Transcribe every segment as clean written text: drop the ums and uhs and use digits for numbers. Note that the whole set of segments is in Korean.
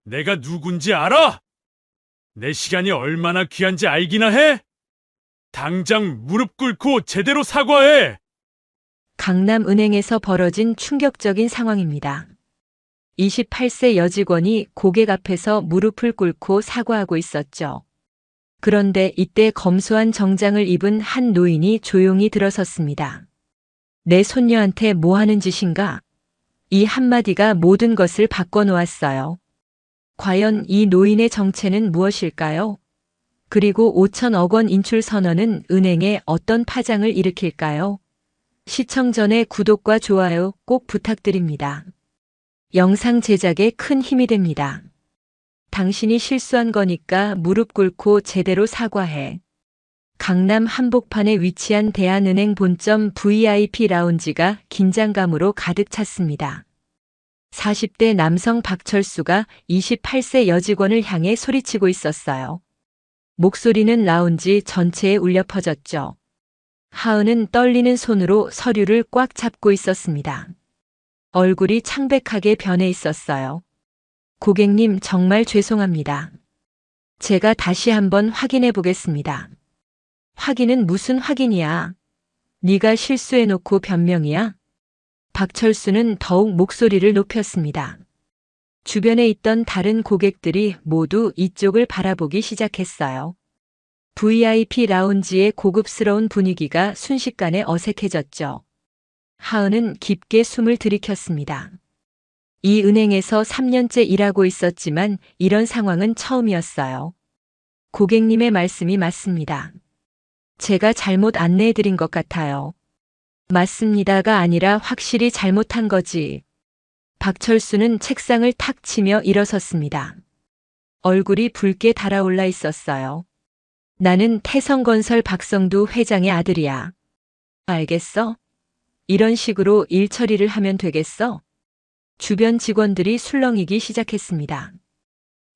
내가 누군지 알아? 내 시간이 얼마나 귀한지 알기나 해? 당장 무릎 꿇고 제대로 사과해! 강남은행에서 벌어진 충격적인 상황입니다. 28세 여직원이 고객 앞에서 무릎을 꿇고 사과하고 있었죠. 그런데 이때 검소한 정장을 입은 한 노인이 조용히 들어섰습니다. 내 손녀한테 뭐 하는 짓인가? 이 한마디가 모든 것을 바꿔놓았어요. 과연 이 노인의 정체는 무엇일까요? 그리고 5천억 원 인출 선언은 은행에 어떤 파장을 일으킬까요? 시청 전에 구독과 좋아요 꼭 부탁드립니다. 영상 제작에 큰 힘이 됩니다. 당신이 실수한 거니까 무릎 꿇고 제대로 사과해. 강남 한복판에 위치한 대한은행 본점 VIP 라운지가 긴장감으로 가득 찼습니다. 40대 남성 박철수가 28세 여직원을 향해 소리치고 있었어요. 목소리는 라운지 전체에 울려 퍼졌죠. 하은은 떨리는 손으로 서류를 꽉 잡고 있었습니다. 얼굴이 창백하게 변해 있었어요. 고객님, 정말 죄송합니다. 제가 다시 한번 확인해 보겠습니다. 확인은 무슨 확인이야? 네가 실수해놓고 변명이야? 박철수는 더욱 목소리를 높였습니다. 주변에 있던 다른 고객들이 모두 이쪽을 바라보기 시작했어요. VIP 라운지의 고급스러운 분위기가 순식간에 어색해졌죠. 하은은 깊게 숨을 들이켰습니다. 이 은행에서 3년째 일하고 있었지만 이런 상황은 처음이었어요. 고객님의 말씀이 맞습니다. 제가 잘못 안내해드린 것 같아요. 맞습니다가 아니라 확실히 잘못한 거지. 박철수는 책상을 탁 치며 일어섰습니다. 얼굴이 붉게 달아올라 있었어요. 나는 태성건설 박성두 회장의 아들이야. 알겠어? 이런 식으로 일 처리를 하면 되겠어? 주변 직원들이 술렁이기 시작했습니다.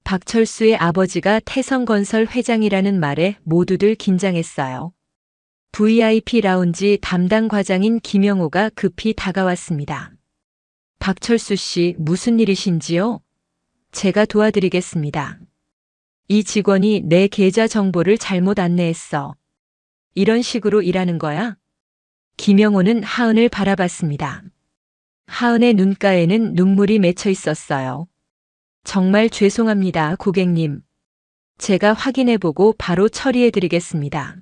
박철수의 아버지가 태성건설 회장이라는 말에 모두들 긴장했어요. VIP 라운지 담당 과장인 김영호가 급히 다가왔습니다. 박철수 씨, 무슨 일이신지요? 제가 도와드리겠습니다. 이 직원이 내 계좌 정보를 잘못 안내했어. 이런 식으로 일하는 거야? 김영호는 하은을 바라봤습니다. 하은의 눈가에는 눈물이 맺혀 있었어요. 정말 죄송합니다, 고객님. 제가 확인해보고 바로 처리해드리겠습니다.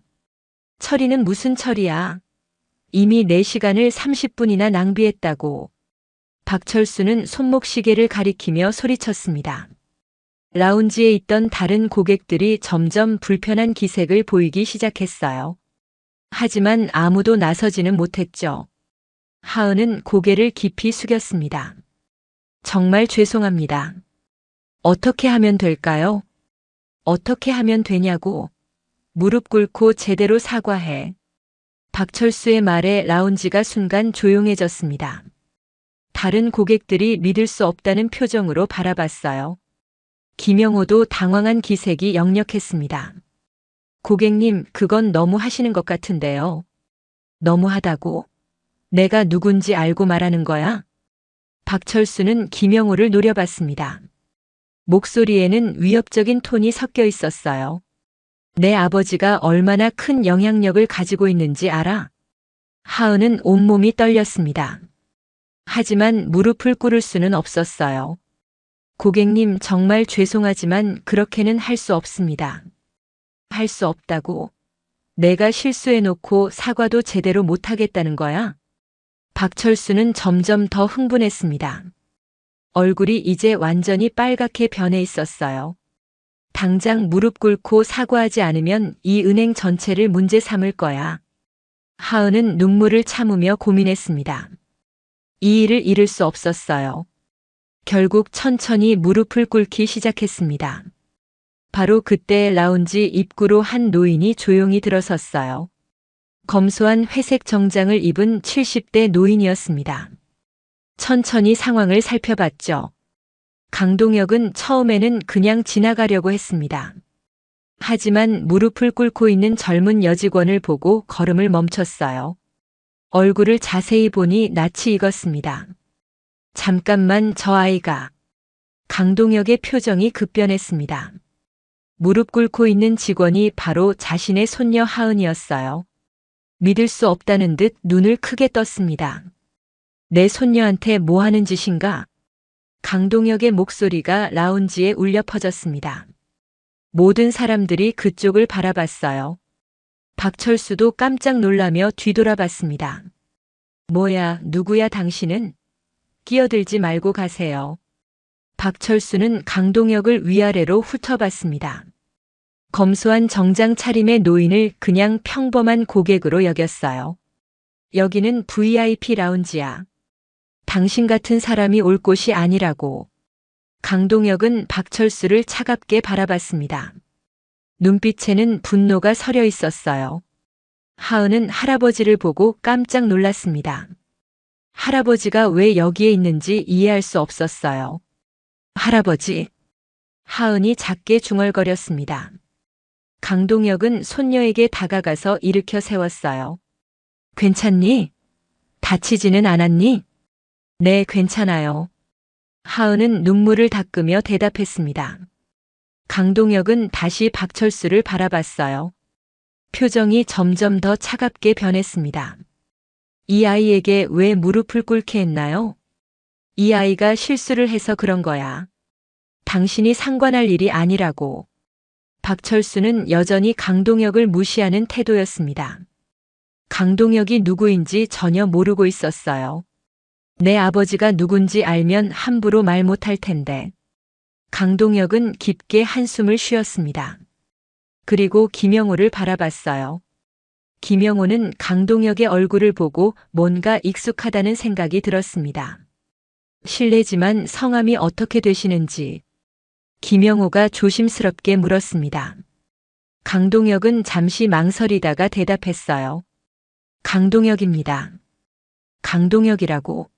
처리는 무슨 처리야? 이미 내 시간을 30분이나 낭비했다고. 박철수는 손목시계를 가리키며 소리쳤습니다. 라운지에 있던 다른 고객들이 점점 불편한 기색을 보이기 시작했어요. 하지만 아무도 나서지는 못했죠. 하은은 고개를 깊이 숙였습니다. 정말 죄송합니다. 어떻게 하면 될까요? 어떻게 하면 되냐고. 무릎 꿇고 제대로 사과해. 박철수의 말에 라운지가 순간 조용해졌습니다. 다른 고객들이 믿을 수 없다는 표정으로 바라봤어요. 김영호도 당황한 기색이 역력했습니다. 고객님, 그건 너무 하시는 것 같은데요. 너무하다고? 내가 누군지 알고 말하는 거야? 박철수는 김영호를 노려봤습니다. 목소리에는 위협적인 톤이 섞여 있었어요. 내 아버지가 얼마나 큰 영향력을 가지고 있는지 알아? 하은은 온몸이 떨렸습니다. 하지만 무릎을 꿇을 수는 없었어요. 고객님, 정말 죄송하지만 그렇게는 할 수 없습니다. 할 수 없다고? 내가 실수해놓고 사과도 제대로 못하겠다는 거야? 박철수는 점점 더 흥분했습니다. 얼굴이 이제 완전히 빨갛게 변해 있었어요. 당장 무릎 꿇고 사과하지 않으면 이 은행 전체를 문제 삼을 거야. 하은은 눈물을 참으며 고민했습니다. 이 일을 잃을 수 없었어요. 결국 천천히 무릎을 꿇기 시작했습니다. 바로 그때 라운지 입구로 한 노인이 조용히 들어섰어요. 검소한 회색 정장을 입은 70대 노인이었습니다. 천천히 상황을 살펴봤죠. 강동혁은 처음에는 그냥 지나가려고 했습니다. 하지만 무릎을 꿇고 있는 젊은 여직원을 보고 걸음을 멈췄어요. 얼굴을 자세히 보니 낯이 익었습니다. 잠깐만, 저 아이가. 강동혁의 표정이 급변했습니다. 무릎 꿇고 있는 직원이 바로 자신의 손녀 하은이었어요. 믿을 수 없다는 듯 눈을 크게 떴습니다. 내 손녀한테 뭐 하는 짓인가? 강동혁의 목소리가 라운지에 울려 퍼졌습니다. 모든 사람들이 그쪽을 바라봤어요. 박철수도 깜짝 놀라며 뒤돌아봤습니다. 뭐야, 누구야 당신은? 끼어들지 말고 가세요. 박철수는 강동혁을 위아래로 훑어봤습니다. 검소한 정장 차림의 노인을 그냥 평범한 고객으로 여겼어요. 여기는 VIP 라운지야. 당신 같은 사람이 올 곳이 아니라고. 강동혁은 박철수를 차갑게 바라봤습니다. 눈빛에는 분노가 서려 있었어요. 하은은 할아버지를 보고 깜짝 놀랐습니다. 할아버지가 왜 여기에 있는지 이해할 수 없었어요. 할아버지. 하은이 작게 중얼거렸습니다. 강동혁은 손녀에게 다가가서 일으켜 세웠어요. 괜찮니? 다치지는 않았니? 네, 괜찮아요. 하은은 눈물을 닦으며 대답했습니다. 강동혁은 다시 박철수를 바라봤어요. 표정이 점점 더 차갑게 변했습니다. 이 아이에게 왜 무릎을 꿇게 했나요? 이 아이가 실수를 해서 그런 거야. 당신이 상관할 일이 아니라고. 박철수는 여전히 강동혁을 무시하는 태도였습니다. 강동혁이 누구인지 전혀 모르고 있었어요. 내 아버지가 누군지 알면 함부로 말 못할 텐데. 강동혁은 깊게 한숨을 쉬었습니다. 그리고 김영호를 바라봤어요. 김영호는 강동혁의 얼굴을 보고 뭔가 익숙하다는 생각이 들었습니다. 실례지만 성함이 어떻게 되시는지. 김영호가 조심스럽게 물었습니다. 강동혁은 잠시 망설이다가 대답했어요. 강동혁입니다. 강동혁이라고?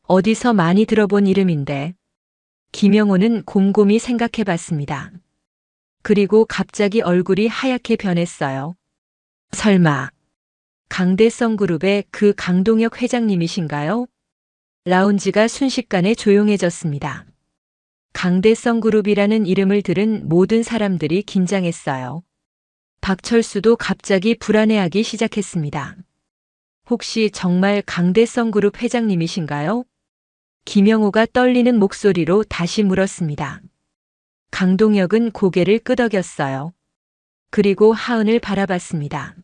어디서 많이 들어본 이름인데. 김영호는 곰곰이 생각해 봤습니다. 그리고 갑자기 얼굴이 하얗게 변했어요. 설마 강대성 그룹의 그 강동혁 회장님이신가요? 라운지가 순식간에 조용해졌습니다. 강대성 그룹이라는 이름을 들은 모든 사람들이 긴장했어요. 박철수도 갑자기 불안해하기 시작했습니다. 혹시 정말 강대성 그룹 회장님이신가요? 김영호가 떨리는 목소리로 다시 물었습니다. 강동혁은 고개를 끄덕였어요. 그리고 하은을 바라봤습니다.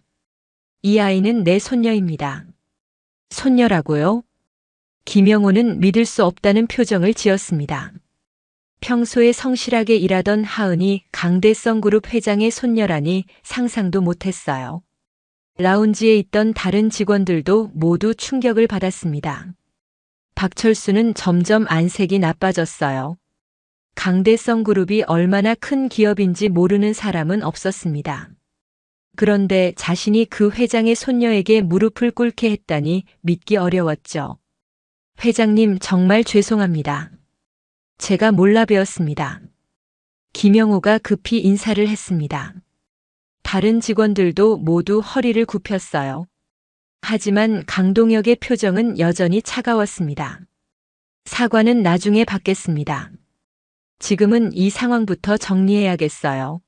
이 아이는 내 손녀입니다. 손녀라고요? 김영호는 믿을 수 없다는 표정을 지었습니다. 평소에 성실하게 일하던 하은이 강대성 그룹 회장의 손녀라니 상상도 못했어요. 라운지에 있던 다른 직원들도 모두 충격을 받았습니다. 박철수는 점점 안색이 나빠졌어요. 강대성 그룹이 얼마나 큰 기업인지 모르는 사람은 없었습니다. 그런데 자신이 그 회장의 손녀에게 무릎을 꿇게 했다니 믿기 어려웠죠. 회장님, 정말 죄송합니다. 제가 몰라 배웠습니다. 김영호가 급히 인사를 했습니다. 다른 직원들도 모두 허리를 굽혔어요. 하지만 강동혁의 표정은 여전히 차가웠습니다. 사과는 나중에 받겠습니다. 지금은 이 상황부터 정리해야겠어요.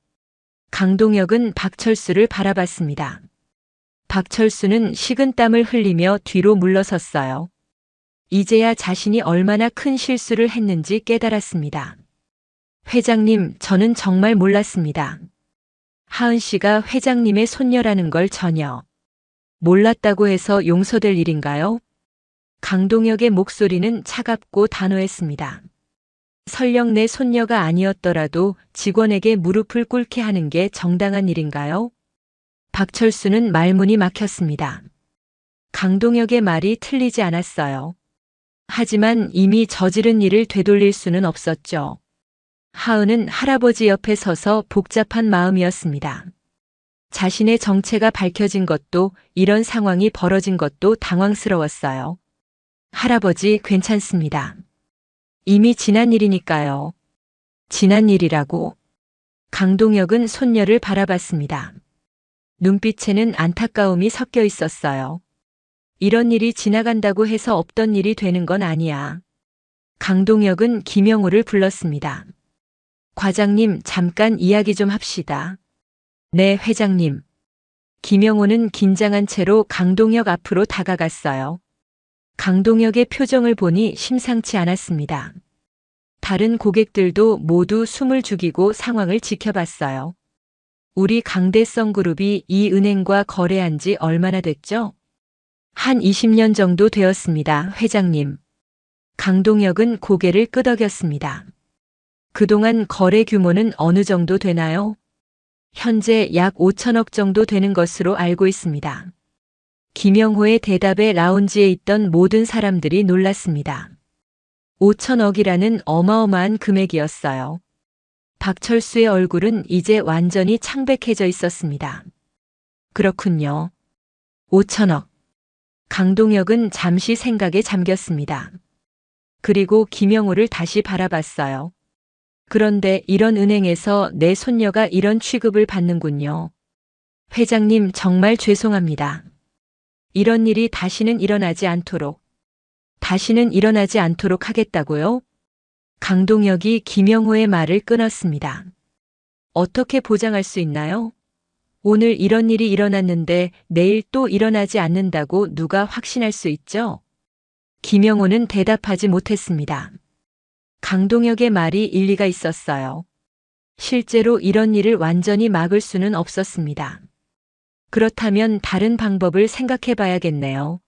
강동혁은 박철수를 바라봤습니다. 박철수는 식은땀을 흘리며 뒤로 물러섰어요. 이제야 자신이 얼마나 큰 실수를 했는지 깨달았습니다. 회장님, 저는 정말 몰랐습니다. 하은 씨가 회장님의 손녀라는 걸 전혀 몰랐다고 해서 용서될 일인가요? 강동혁의 목소리는 차갑고 단호했습니다. 설령 내 손녀가 아니었더라도 직원에게 무릎을 꿇게 하는 게 정당한 일인가요? 박철수는 말문이 막혔습니다. 강동혁의 말이 틀리지 않았어요. 하지만 이미 저지른 일을 되돌릴 수는 없었죠. 하은은 할아버지 옆에 서서 복잡한 마음이었습니다. 자신의 정체가 밝혀진 것도, 이런 상황이 벌어진 것도 당황스러웠어요. 할아버지, 괜찮습니다. 이미 지난 일이니까요. 지난 일이라고. 강동혁은 손녀를 바라봤습니다. 눈빛에는 안타까움이 섞여 있었어요. 이런 일이 지나간다고 해서 없던 일이 되는 건 아니야. 강동혁은 김영호를 불렀습니다. 과장님, 잠깐 이야기 좀 합시다. 네, 회장님. 김영호는 긴장한 채로 강동혁 앞으로 다가갔어요. 강동혁의 표정을 보니 심상치 않았습니다. 다른 고객들도 모두 숨을 죽이고 상황을 지켜봤어요. 우리 강대성 그룹이 이 은행과 거래한 지 얼마나 됐죠? 한 20년 정도 되었습니다, 회장님. 강동혁은 고개를 끄덕였습니다. 그동안 거래 규모는 어느 정도 되나요? 현재 약 5천억 정도 되는 것으로 알고 있습니다. 김영호의 대답에 라운지에 있던 모든 사람들이 놀랐습니다. 5천억이라는 어마어마한 금액이었어요. 박철수의 얼굴은 이제 완전히 창백해져 있었습니다. 그렇군요. 5천억. 강동혁은 잠시 생각에 잠겼습니다. 그리고 김영호를 다시 바라봤어요. 그런데 이런 은행에서 내 손녀가 이런 취급을 받는군요. 회장님, 정말 죄송합니다. 이런 일이 다시는 일어나지 않도록 하겠다고요? 강동혁이 김영호의 말을 끊었습니다. 어떻게 보장할 수 있나요? 오늘 이런 일이 일어났는데 내일 또 일어나지 않는다고 누가 확신할 수 있죠? 김영호는 대답하지 못했습니다. 강동혁의 말이 일리가 있었어요. 실제로 이런 일을 완전히 막을 수는 없었습니다. 그렇다면 다른 방법을 생각해 봐야겠네요.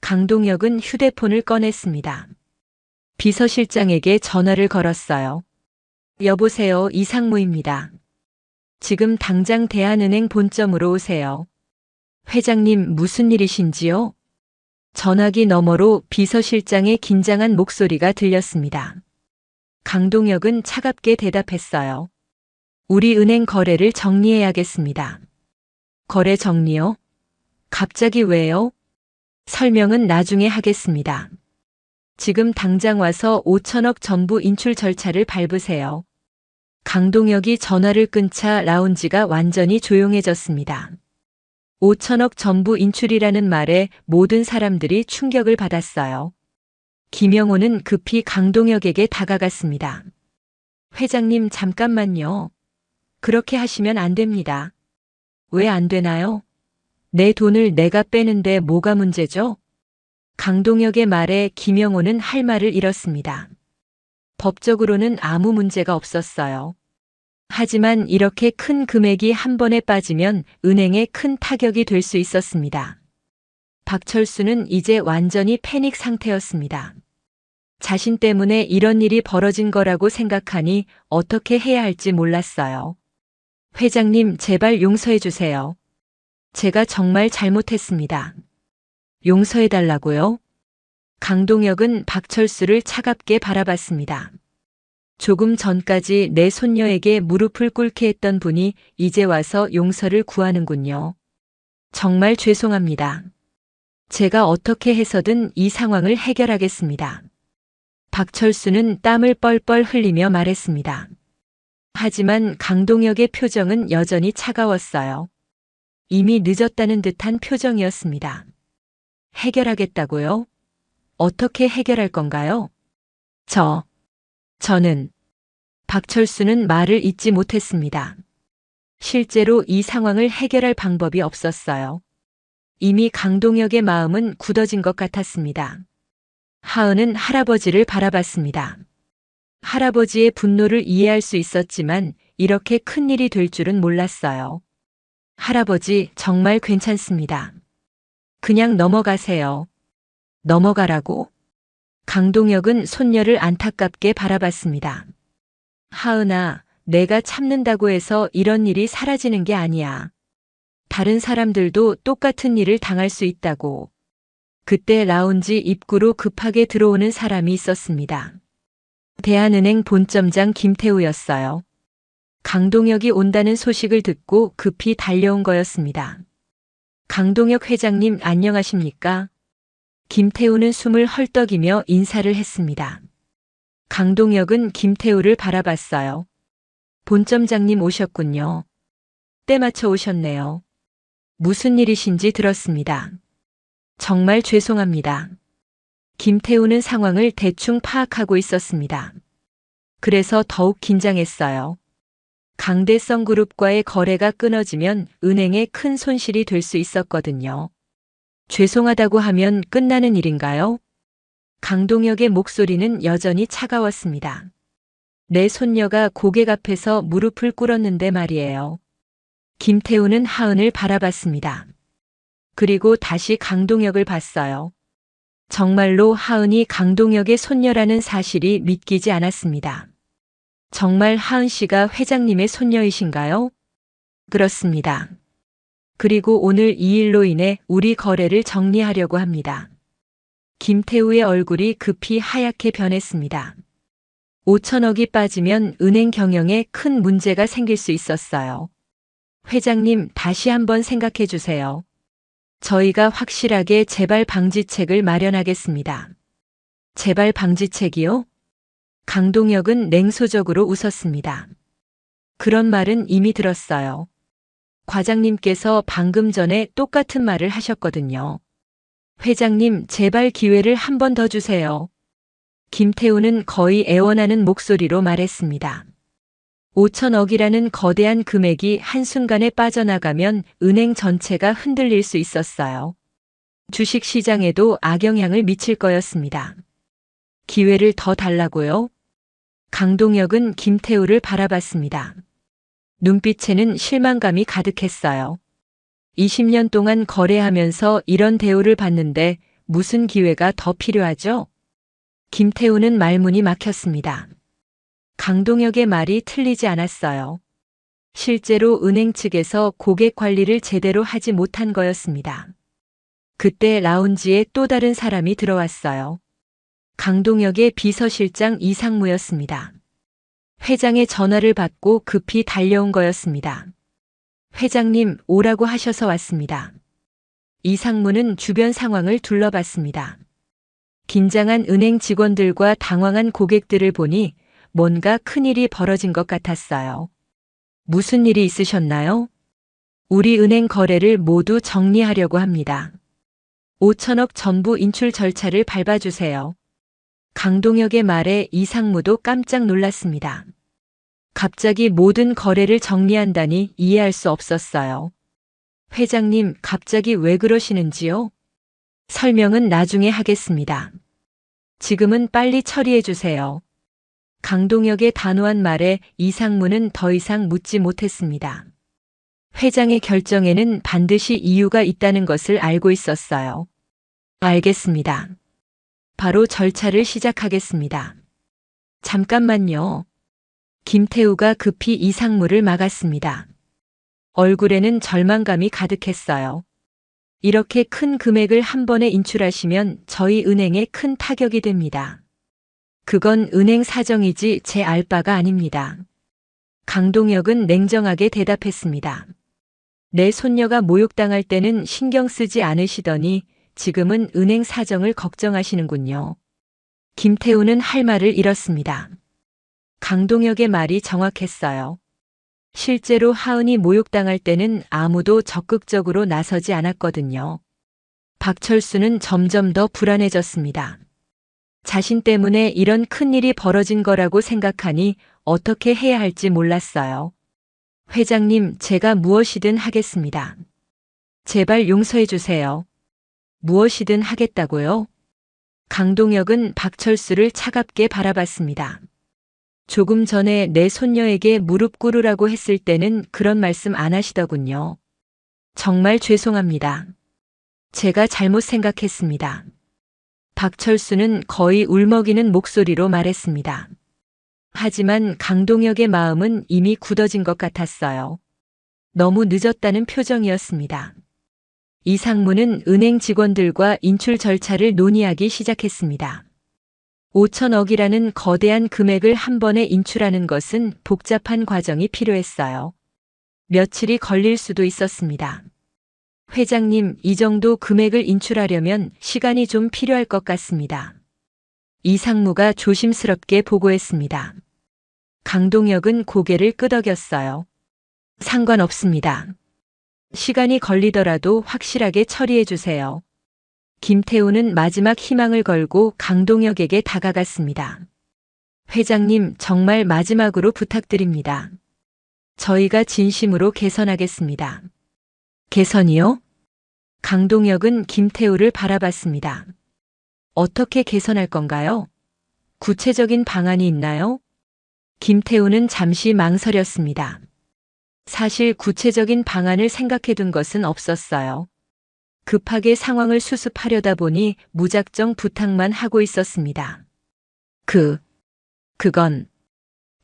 강동혁은 휴대폰을 꺼냈습니다. 비서실장에게 전화를 걸었어요. 여보세요, 이상무입니다. 지금 당장 대한은행 본점으로 오세요. 회장님, 무슨 일이신지요? 전화기 너머로 비서실장의 긴장한 목소리가 들렸습니다. 강동혁은 차갑게 대답했어요. 우리 은행 거래를 정리해야겠습니다. 거래 정리요? 갑자기 왜요? 설명은 나중에 하겠습니다. 지금 당장 와서 5천억 전부 인출 절차를 밟으세요. 강동혁이 전화를 끊자 라운지가 완전히 조용해졌습니다. 5천억 전부 인출이라는 말에 모든 사람들이 충격을 받았어요. 김영호는 급히 강동혁에게 다가갔습니다. 회장님, 잠깐만요. 그렇게 하시면 안 됩니다. 왜 안 되나요? 내 돈을 내가 빼는데 뭐가 문제죠? 강동혁의 말에 김영호는 할 말을 잃었습니다. 법적으로는 아무 문제가 없었어요. 하지만 이렇게 큰 금액이 한 번에 빠지면 은행에 큰 타격이 될 수 있었습니다. 박철수는 이제 완전히 패닉 상태였습니다. 자신 때문에 이런 일이 벌어진 거라고 생각하니 어떻게 해야 할지 몰랐어요. 회장님, 제발 용서해 주세요. 제가 정말 잘못했습니다. 용서해 달라고요? 강동혁은 박철수를 차갑게 바라봤습니다. 조금 전까지 내 손녀에게 무릎을 꿇게 했던 분이 이제 와서 용서를 구하는군요. 정말 죄송합니다. 제가 어떻게 해서든 이 상황을 해결하겠습니다. 박철수는 땀을 뻘뻘 흘리며 말했습니다. 하지만 강동혁의 표정은 여전히 차가웠어요. 이미 늦었다는 듯한 표정이었습니다. 해결하겠다고요? 어떻게 해결할 건가요? 저는 박철수는 말을 잇지 못했습니다. 실제로 이 상황을 해결할 방법이 없었어요. 이미 강동혁의 마음은 굳어진 것 같았습니다. 하은은 할아버지를 바라봤습니다. 할아버지의 분노를 이해할 수 있었지만 이렇게 큰 일이 될 줄은 몰랐어요. 할아버지, 정말 괜찮습니다. 그냥 넘어가세요. 넘어가라고? 강동혁은 손녀를 안타깝게 바라봤습니다. 하은아, 내가 참는다고 해서 이런 일이 사라지는 게 아니야. 다른 사람들도 똑같은 일을 당할 수 있다고. 그때 라운지 입구로 급하게 들어오는 사람이 있었습니다. 대한은행 본점장 김태우였어요. 강동혁이 온다는 소식을 듣고 급히 달려온 거였습니다. 강동혁 회장님, 안녕하십니까? 김태우는 숨을 헐떡이며 인사를 했습니다. 강동혁은 김태우를 바라봤어요. 본점장님 오셨군요. 때맞춰 오셨네요. 무슨 일이신지 들었습니다. 정말 죄송합니다. 김태우는 상황을 대충 파악하고 있었습니다. 그래서 더욱 긴장했어요. 강대성 그룹과의 거래가 끊어지면 은행에 큰 손실이 될 수 있었거든요. 죄송하다고 하면 끝나는 일인가요? 강동혁의 목소리는 여전히 차가웠습니다. 내 손녀가 고객 앞에서 무릎을 꿇었는데 말이에요. 김태우는 하은을 바라봤습니다. 그리고 다시 강동혁을 봤어요. 정말로 하은이 강동혁의 손녀라는 사실이 믿기지 않았습니다. 정말 하은 씨가 회장님의 손녀이신가요? 그렇습니다. 그리고 오늘 이 일로 인해 우리 거래를 정리하려고 합니다. 김태우의 얼굴이 급히 하얗게 변했습니다. 5천억이 빠지면 은행 경영에 큰 문제가 생길 수 있었어요. 회장님, 다시 한번 생각해 주세요. 저희가 확실하게 재발 방지책을 마련하겠습니다. 재발 방지책이요? 강동혁은 냉소적으로 웃었습니다. 그런 말은 이미 들었어요. 과장님께서 방금 전에 똑같은 말을 하셨거든요. 회장님, 제발 기회를 한 번 더 주세요. 김태우는 거의 애원하는 목소리로 말했습니다. 5천억이라는 거대한 금액이 한순간에 빠져나가면 은행 전체가 흔들릴 수 있었어요. 주식 시장에도 악영향을 미칠 거였습니다. 기회를 더 달라고요? 강동혁은 김태우를 바라봤습니다. 눈빛에는 실망감이 가득했어요. 20년 동안 거래하면서 이런 대우를 받는데 무슨 기회가 더 필요하죠? 김태우는 말문이 막혔습니다. 강동혁의 말이 틀리지 않았어요. 실제로 은행 측에서 고객 관리를 제대로 하지 못한 거였습니다. 그때 라운지에 또 다른 사람이 들어왔어요. 강동혁의 비서실장 이상무였습니다. 회장의 전화를 받고 급히 달려온 거였습니다. 회장님, 오라고 하셔서 왔습니다. 이상무는 주변 상황을 둘러봤습니다. 긴장한 은행 직원들과 당황한 고객들을 보니 뭔가 큰일이 벌어진 것 같았어요. 무슨 일이 있으셨나요? 우리 은행 거래를 모두 정리하려고 합니다. 5천억 전부 인출 절차를 밟아주세요. 강동혁의 말에 이상무도 깜짝 놀랐습니다. 갑자기 모든 거래를 정리한다니 이해할 수 없었어요. 회장님, 갑자기 왜 그러시는지요? 설명은 나중에 하겠습니다. 지금은 빨리 처리해 주세요. 강동혁의 단호한 말에 이상무는 더 이상 묻지 못했습니다. 회장의 결정에는 반드시 이유가 있다는 것을 알고 있었어요. 알겠습니다. 바로 절차를 시작하겠습니다. 잠깐만요. 김태우가 급히 이상무를 막았습니다. 얼굴에는 절망감이 가득했어요. 이렇게 큰 금액을 한 번에 인출하시면 저희 은행에 큰 타격이 됩니다. 그건 은행 사정이지 제 알 바가 아닙니다. 강동혁은 냉정하게 대답했습니다. 내 손녀가 모욕당할 때는 신경 쓰지 않으시더니 지금은 은행 사정을 걱정하시는군요. 김태우는 할 말을 잃었습니다. 강동혁의 말이 정확했어요. 실제로 하은이 모욕당할 때는 아무도 적극적으로 나서지 않았거든요. 박철수는 점점 더 불안해졌습니다. 자신 때문에 이런 큰일이 벌어진 거라고 생각하니 어떻게 해야 할지 몰랐어요. 회장님, 제가 무엇이든 하겠습니다. 제발 용서해 주세요. 무엇이든 하겠다고요? 강동혁은 박철수를 차갑게 바라봤습니다. 조금 전에 내 손녀에게 무릎 꿇으라고 했을 때는 그런 말씀 안 하시더군요. 정말 죄송합니다. 제가 잘못 생각했습니다. 박철수는 거의 울먹이는 목소리로 말했습니다. 하지만 강동혁의 마음은 이미 굳어진 것 같았어요. 너무 늦었다는 표정이었습니다. 이상무는 은행 직원들과 인출 절차를 논의하기 시작했습니다. 5천억이라는 거대한 금액을 한 번에 인출하는 것은 복잡한 과정이 필요했어요. 며칠이 걸릴 수도 있었습니다. 회장님, 이 정도 금액을 인출하려면 시간이 좀 필요할 것 같습니다. 이상무가 조심스럽게 보고했습니다. 강동혁은 고개를 끄덕였어요. 상관없습니다. 시간이 걸리더라도 확실하게 처리해 주세요. 김태우는 마지막 희망을 걸고 강동혁에게 다가갔습니다. 회장님, 정말 마지막으로 부탁드립니다. 저희가 진심으로 개선하겠습니다. 개선이요? 강동혁은 김태우를 바라봤습니다. 어떻게 개선할 건가요? 구체적인 방안이 있나요? 김태우는 잠시 망설였습니다. 사실 구체적인 방안을 생각해둔 것은 없었어요. 급하게 상황을 수습하려다 보니 무작정 부탁만 하고 있었습니다. 그건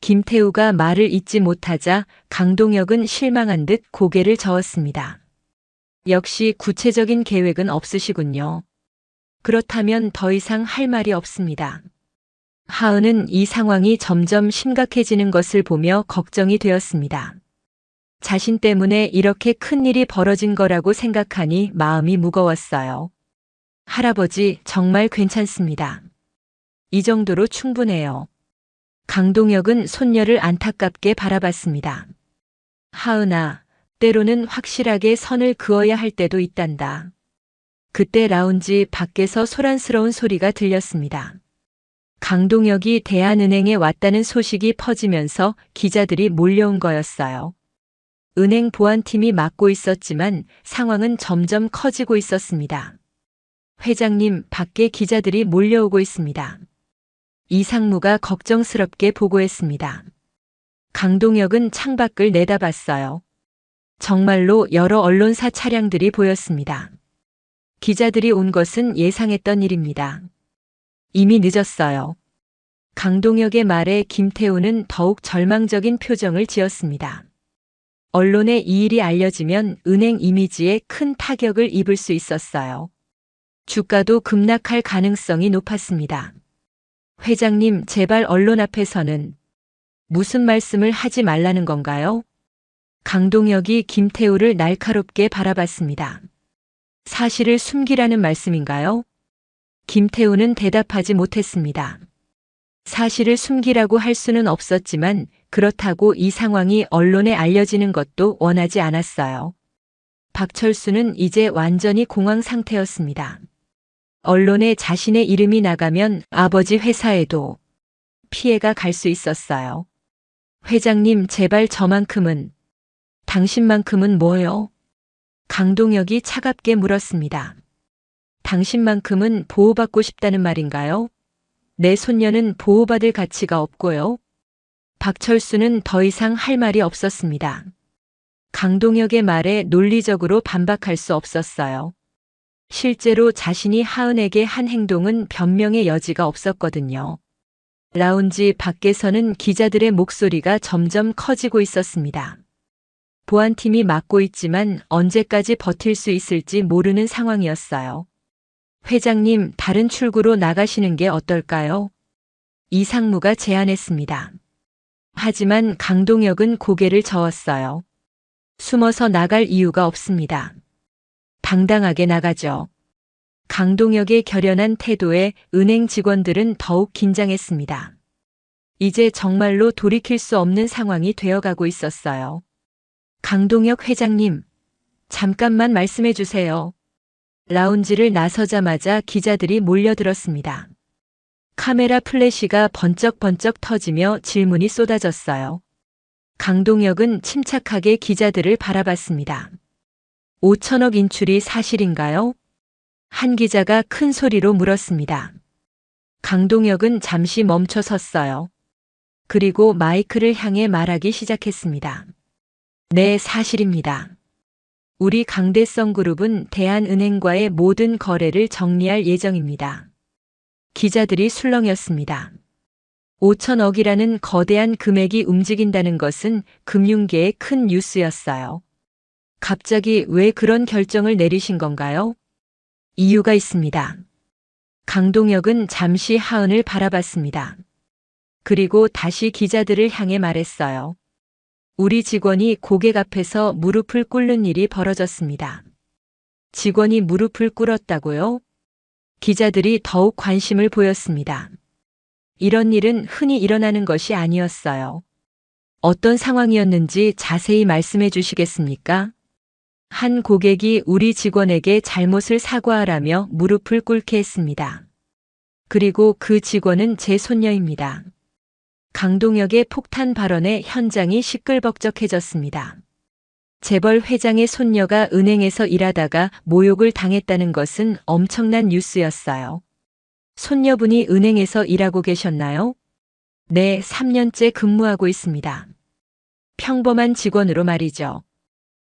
김태우가 말을 잇지 못하자 강동혁은 실망한 듯 고개를 저었습니다. 역시 구체적인 계획은 없으시군요. 그렇다면 더 이상 할 말이 없습니다. 하은은 이 상황이 점점 심각해지는 것을 보며 걱정이 되었습니다. 자신 때문에 이렇게 큰 일이 벌어진 거라고 생각하니 마음이 무거웠어요. 할아버지, 정말 괜찮습니다. 이 정도로 충분해요. 강동혁은 손녀를 안타깝게 바라봤습니다. 하은아, 때로는 확실하게 선을 그어야 할 때도 있단다. 그때 라운지 밖에서 소란스러운 소리가 들렸습니다. 강동혁이 대한은행에 왔다는 소식이 퍼지면서 기자들이 몰려온 거였어요. 은행 보안팀이 맡고 있었지만 상황은 점점 커지고 있었습니다. 회장님, 밖에 기자들이 몰려오고 있습니다. 이상무가 걱정스럽게 보고했습니다. 강동혁은 창밖을 내다봤어요. 정말로 여러 언론사 차량들이 보였습니다. 기자들이 온 것은 예상했던 일입니다. 이미 늦었어요. 강동혁의 말에 김태우는 더욱 절망적인 표정을 지었습니다. 언론에 이 일이 알려지면 은행 이미지에 큰 타격을 입을 수 있었어요. 주가도 급락할 가능성이 높았습니다. 회장님, 제발 언론 앞에서는 무슨 말씀을 하지 말라는 건가요? 강동혁이 김태우를 날카롭게 바라봤습니다. 사실을 숨기라는 말씀인가요? 김태우는 대답하지 못했습니다. 사실을 숨기라고 할 수는 없었지만 그렇다고 이 상황이 언론에 알려지는 것도 원하지 않았어요. 박철수는 이제 완전히 공황 상태였습니다. 언론에 자신의 이름이 나가면 아버지 회사에도 피해가 갈 수 있었어요. 회장님, 제발 저만큼은, 당신만큼은 뭐요? 강동혁이 차갑게 물었습니다. 당신만큼은 보호받고 싶다는 말인가요? 내 손녀는 보호받을 가치가 없고요. 박철수는 더 이상 할 말이 없었습니다. 강동혁의 말에 논리적으로 반박할 수 없었어요. 실제로 자신이 하은에게 한 행동은 변명의 여지가 없었거든요. 라운지 밖에서는 기자들의 목소리가 점점 커지고 있었습니다. 보안팀이 막고 있지만 언제까지 버틸 수 있을지 모르는 상황이었어요. 회장님, 다른 출구로 나가시는 게 어떨까요? 이상무가 제안했습니다. 하지만 강동혁은 고개를 저었어요. 숨어서 나갈 이유가 없습니다. 당당하게 나가죠. 강동혁의 결연한 태도에 은행 직원들은 더욱 긴장했습니다. 이제 정말로 돌이킬 수 없는 상황이 되어가고 있었어요. 강동혁 회장님, 잠깐만 말씀해 주세요. 라운지를 나서자마자 기자들이 몰려들었습니다. 카메라 플래시가 번쩍번쩍 터지며 질문이 쏟아졌어요. 강동혁은 침착하게 기자들을 바라봤습니다. 5천억 인출이 사실인가요? 한 기자가 큰 소리로 물었습니다. 강동혁은 잠시 멈춰 섰어요. 그리고 마이크를 향해 말하기 시작했습니다. 네, 사실입니다. 우리 강대성그룹은 대한은행과의 모든 거래를 정리할 예정입니다. 기자들이 술렁였습니다. 5천억이라는 거대한 금액이 움직인다는 것은 금융계의 큰 뉴스였어요. 갑자기 왜 그런 결정을 내리신 건가요? 이유가 있습니다. 강동혁은 잠시 하은을 바라봤습니다. 그리고 다시 기자들을 향해 말했어요. 우리 직원이 고객 앞에서 무릎을 꿇는 일이 벌어졌습니다. 직원이 무릎을 꿇었다고요? 기자들이 더욱 관심을 보였습니다. 이런 일은 흔히 일어나는 것이 아니었어요. 어떤 상황이었는지 자세히 말씀해 주시겠습니까? 한 고객이 우리 직원에게 잘못을 사과하라며 무릎을 꿇게 했습니다. 그리고 그 직원은 제 손녀입니다. 강동혁의 폭탄 발언에 현장이 시끌벅적해졌습니다. 재벌 회장의 손녀가 은행에서 일하다가 모욕을 당했다는 것은 엄청난 뉴스였어요. 손녀분이 은행에서 일하고 계셨나요? 네, 3년째 근무하고 있습니다. 평범한 직원으로 말이죠.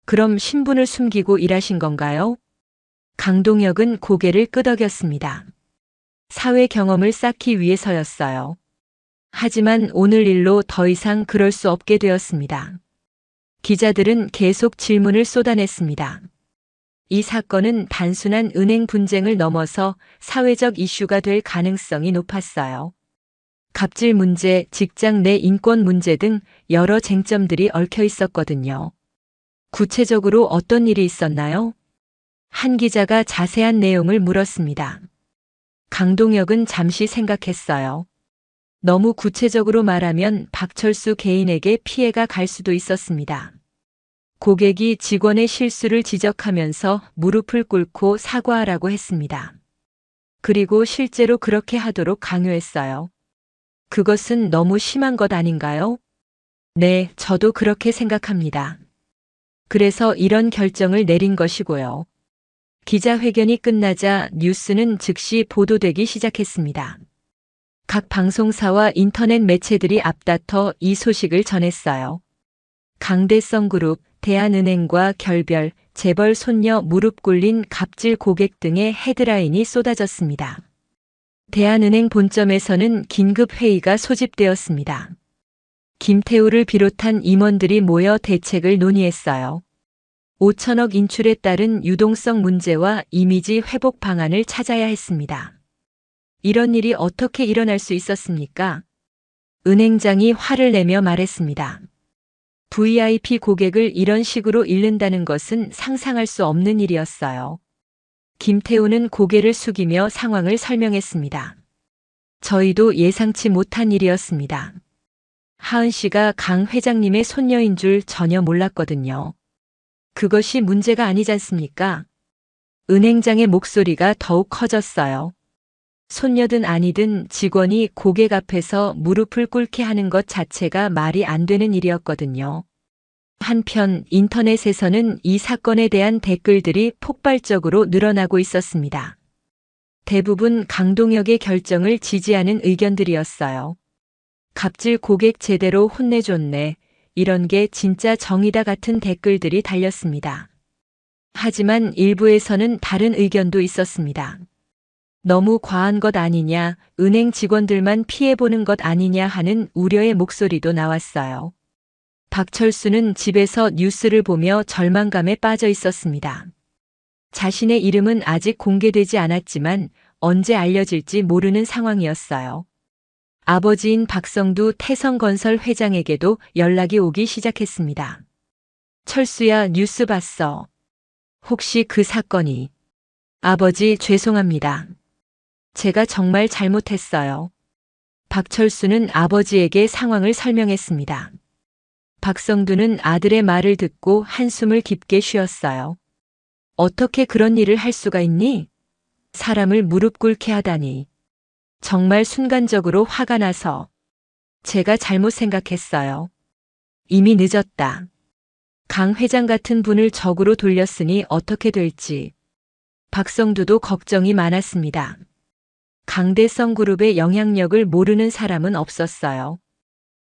그럼 신분을 숨기고 일하신 건가요? 강동혁은 고개를 끄덕였습니다. 사회 경험을 쌓기 위해서였어요. 하지만 오늘 일로 더 이상 그럴 수 없게 되었습니다. 기자들은 계속 질문을 쏟아냈습니다. 이 사건은 단순한 은행 분쟁을 넘어서 사회적 이슈가 될 가능성이 높았어요. 갑질 문제, 직장 내 인권 문제 등 여러 쟁점들이 얽혀 있었거든요. 구체적으로 어떤 일이 있었나요? 한 기자가 자세한 내용을 물었습니다. 강동혁은 잠시 생각했어요. 너무 구체적으로 말하면 박철수 개인에게 피해가 갈 수도 있었습니다. 고객이 직원의 실수를 지적하면서 무릎을 꿇고 사과하라고 했습니다. 그리고 실제로 그렇게 하도록 강요했어요. 그것은 너무 심한 것 아닌가요? 네, 저도 그렇게 생각합니다. 그래서 이런 결정을 내린 것이고요. 기자회견이 끝나자 뉴스는 즉시 보도되기 시작했습니다. 각 방송사와 인터넷 매체들이 앞다퉈 이 소식을 전했어요. 강대성그룹, 대한은행과 결별, 재벌 손녀 무릎 꿇린 갑질 고객 등의 헤드라인이 쏟아졌습니다. 대한은행 본점에서는 긴급 회의가 소집되었습니다. 김태우를 비롯한 임원들이 모여 대책을 논의했어요. 5천억 인출에 따른 유동성 문제와 이미지 회복 방안을 찾아야 했습니다. 이런 일이 어떻게 일어날 수 있었습니까? 은행장이 화를 내며 말했습니다. VIP 고객을 이런 식으로 잃는다는 것은 상상할 수 없는 일이었어요. 김태우는 고개를 숙이며 상황을 설명했습니다. 저희도 예상치 못한 일이었습니다. 하은 씨가 강 회장님의 손녀인 줄 전혀 몰랐거든요. 그것이 문제가 아니지 않습니까? 은행장의 목소리가 더욱 커졌어요. 손녀든 아니든 직원이 고객 앞에서 무릎을 꿇게 하는 것 자체가 말이 안 되는 일이었거든요. 한편 인터넷에서는 이 사건에 대한 댓글들이 폭발적으로 늘어나고 있었습니다. 대부분 강동혁의 결정을 지지하는 의견들이었어요. 갑질 고객 제대로 혼내줬네. 이런 게 진짜 정의다 같은 댓글들이 달렸습니다. 하지만 일부에서는 다른 의견도 있었습니다. 너무 과한 것 아니냐, 은행 직원들만 피해보는 것 아니냐 하는 우려의 목소리도 나왔어요. 박철수는 집에서 뉴스를 보며 절망감에 빠져 있었습니다. 자신의 이름은 아직 공개되지 않았지만 언제 알려질지 모르는 상황이었어요. 아버지인 박성두 태성건설 회장에게도 연락이 오기 시작했습니다. 철수야, 뉴스 봤어. 혹시 그 사건이? 아버지, 죄송합니다. 제가 정말 잘못했어요. 박철수는 아버지에게 상황을 설명했습니다. 박성두는 아들의 말을 듣고 한숨을 깊게 쉬었어요. 어떻게 그런 일을 할 수가 있니? 사람을 무릎 꿇게 하다니. 정말 순간적으로 화가 나서 제가 잘못 생각했어요. 이미 늦었다. 강 회장 같은 분을 적으로 돌렸으니 어떻게 될지. 박성두도 걱정이 많았습니다. 강대성 그룹의 영향력을 모르는 사람은 없었어요.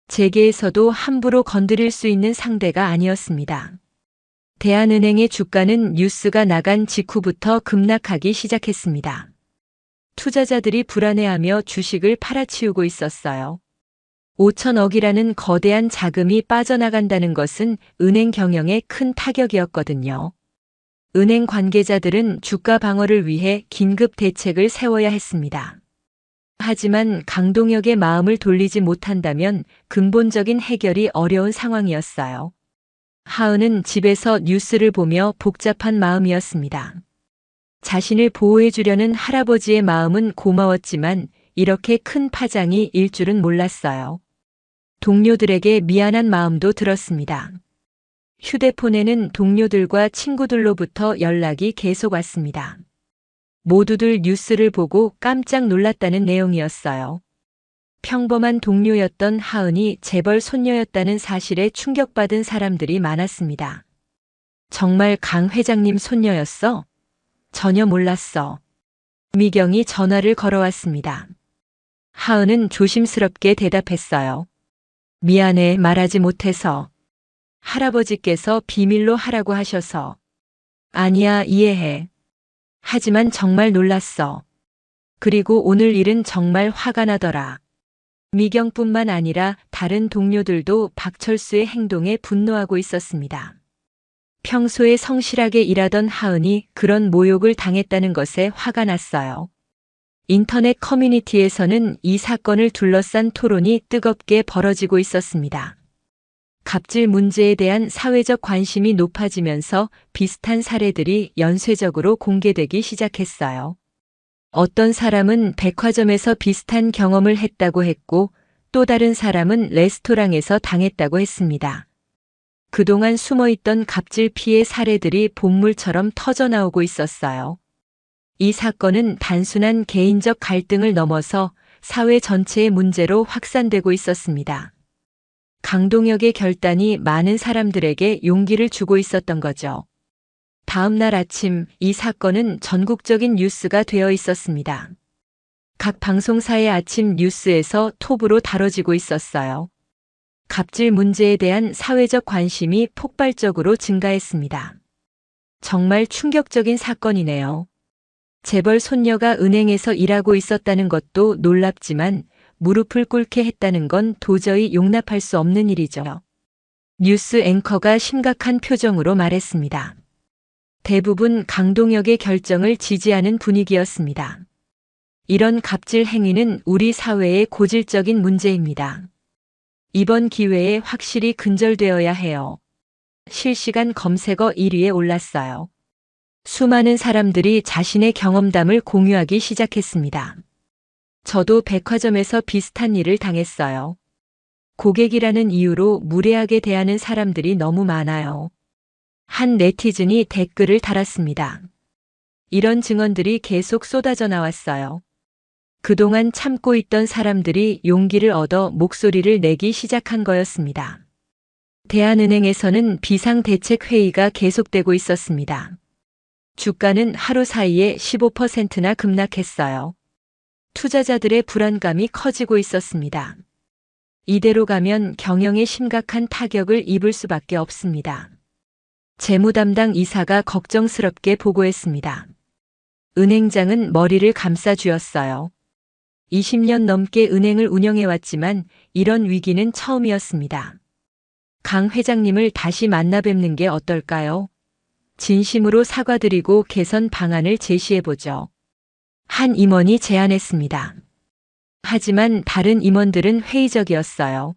재계에서도 함부로 건드릴 수 있는 상대가 아니었습니다. 대한은행의 주가는 뉴스가 나간 직후부터 급락하기 시작했습니다. 투자자들이 불안해하며 주식을 팔아치우고 있었어요. 5천억이라는 거대한 자금이 빠져나간다는 것은 은행 경영에 큰 타격이었거든요. 은행 관계자들은 주가 방어를 위해 긴급 대책을 세워야 했습니다. 하지만 강동혁의 마음을 돌리지 못한다면 근본적인 해결이 어려운 상황이었어요. 하은은 집에서 뉴스를 보며 복잡한 마음이었습니다. 자신을 보호해주려는 할아버지의 마음은 고마웠지만 이렇게 큰 파장이 일 줄은 몰랐어요. 동료들에게 미안한 마음도 들었습니다. 휴대폰에는 동료들과 친구들로부터 연락이 계속 왔습니다. 모두들 뉴스를 보고 깜짝 놀랐다는 내용이었어요. 평범한 동료였던 하은이 재벌 손녀였다는 사실에 충격받은 사람들이 많았습니다. 정말 강 회장님 손녀였어? 전혀 몰랐어. 미경이 전화를 걸어왔습니다. 하은은 조심스럽게 대답했어요. 미안해, 말하지 못해서. 할아버지께서 비밀로 하라고 하셔서. 아니야, 이해해. 하지만 정말 놀랐어. 그리고 오늘 일은 정말 화가 나더라. 미경뿐만 아니라 다른 동료들도 박철수의 행동에 분노하고 있었습니다. 평소에 성실하게 일하던 하은이 그런 모욕을 당했다는 것에 화가 났어요. 인터넷 커뮤니티에서는 이 사건을 둘러싼 토론이 뜨겁게 벌어지고 있었습니다. 갑질 문제에 대한 사회적 관심이 높아지면서 비슷한 사례들이 연쇄적으로 공개되기 시작했어요. 어떤 사람은 백화점에서 비슷한 경험을 했다고 했고, 또 다른 사람은 레스토랑에서 당했다고 했습니다. 그동안 숨어있던 갑질 피해 사례들이 본물처럼 터져나오고 있었어요. 이 사건은 단순한 개인적 갈등을 넘어서 사회 전체의 문제로 확산되고 있었습니다. 강동혁의 결단이 많은 사람들에게 용기를 주고 있었던 거죠. 다음 날 아침 이 사건은 전국적인 뉴스가 되어 있었습니다. 각 방송사의 아침 뉴스에서 톱으로 다뤄지고 있었어요. 갑질 문제에 대한 사회적 관심이 폭발적으로 증가했습니다. 정말 충격적인 사건이네요. 재벌 손녀가 은행에서 일하고 있었다는 것도 놀랍지만 무릎을 꿇게 했다는 건 도저히 용납할 수 없는 일이죠. 뉴스 앵커가 심각한 표정으로 말했습니다. 대부분 강동혁의 결정을 지지하는 분위기였습니다. 이런 갑질 행위는 우리 사회의 고질적인 문제입니다. 이번 기회에 확실히 근절되어야 해요. 실시간 검색어 1위에 올랐어요. 수많은 사람들이 자신의 경험담을 공유하기 시작했습니다. 저도 백화점에서 비슷한 일을 당했어요. 고객이라는 이유로 무례하게 대하는 사람들이 너무 많아요. 한 네티즌이 댓글을 달았습니다. 이런 증언들이 계속 쏟아져 나왔어요. 그동안 참고 있던 사람들이 용기를 얻어 목소리를 내기 시작한 거였습니다. 대한은행에서는 비상대책회의가 계속되고 있었습니다. 주가는 하루 사이에 15%나 급락했어요. 투자자들의 불안감이 커지고 있었습니다. 이대로 가면 경영에 심각한 타격을 입을 수밖에 없습니다. 재무담당 이사가 걱정스럽게 보고했습니다. 은행장은 머리를 감싸 쥐었어요. 20년 넘게 은행을 운영해왔지만 이런 위기는 처음이었습니다. 강 회장님을 다시 만나 뵙는 게 어떨까요? 진심으로 사과드리고 개선 방안을 제시해보죠. 한 임원이 제안했습니다. 하지만 다른 임원들은 회의적이었어요.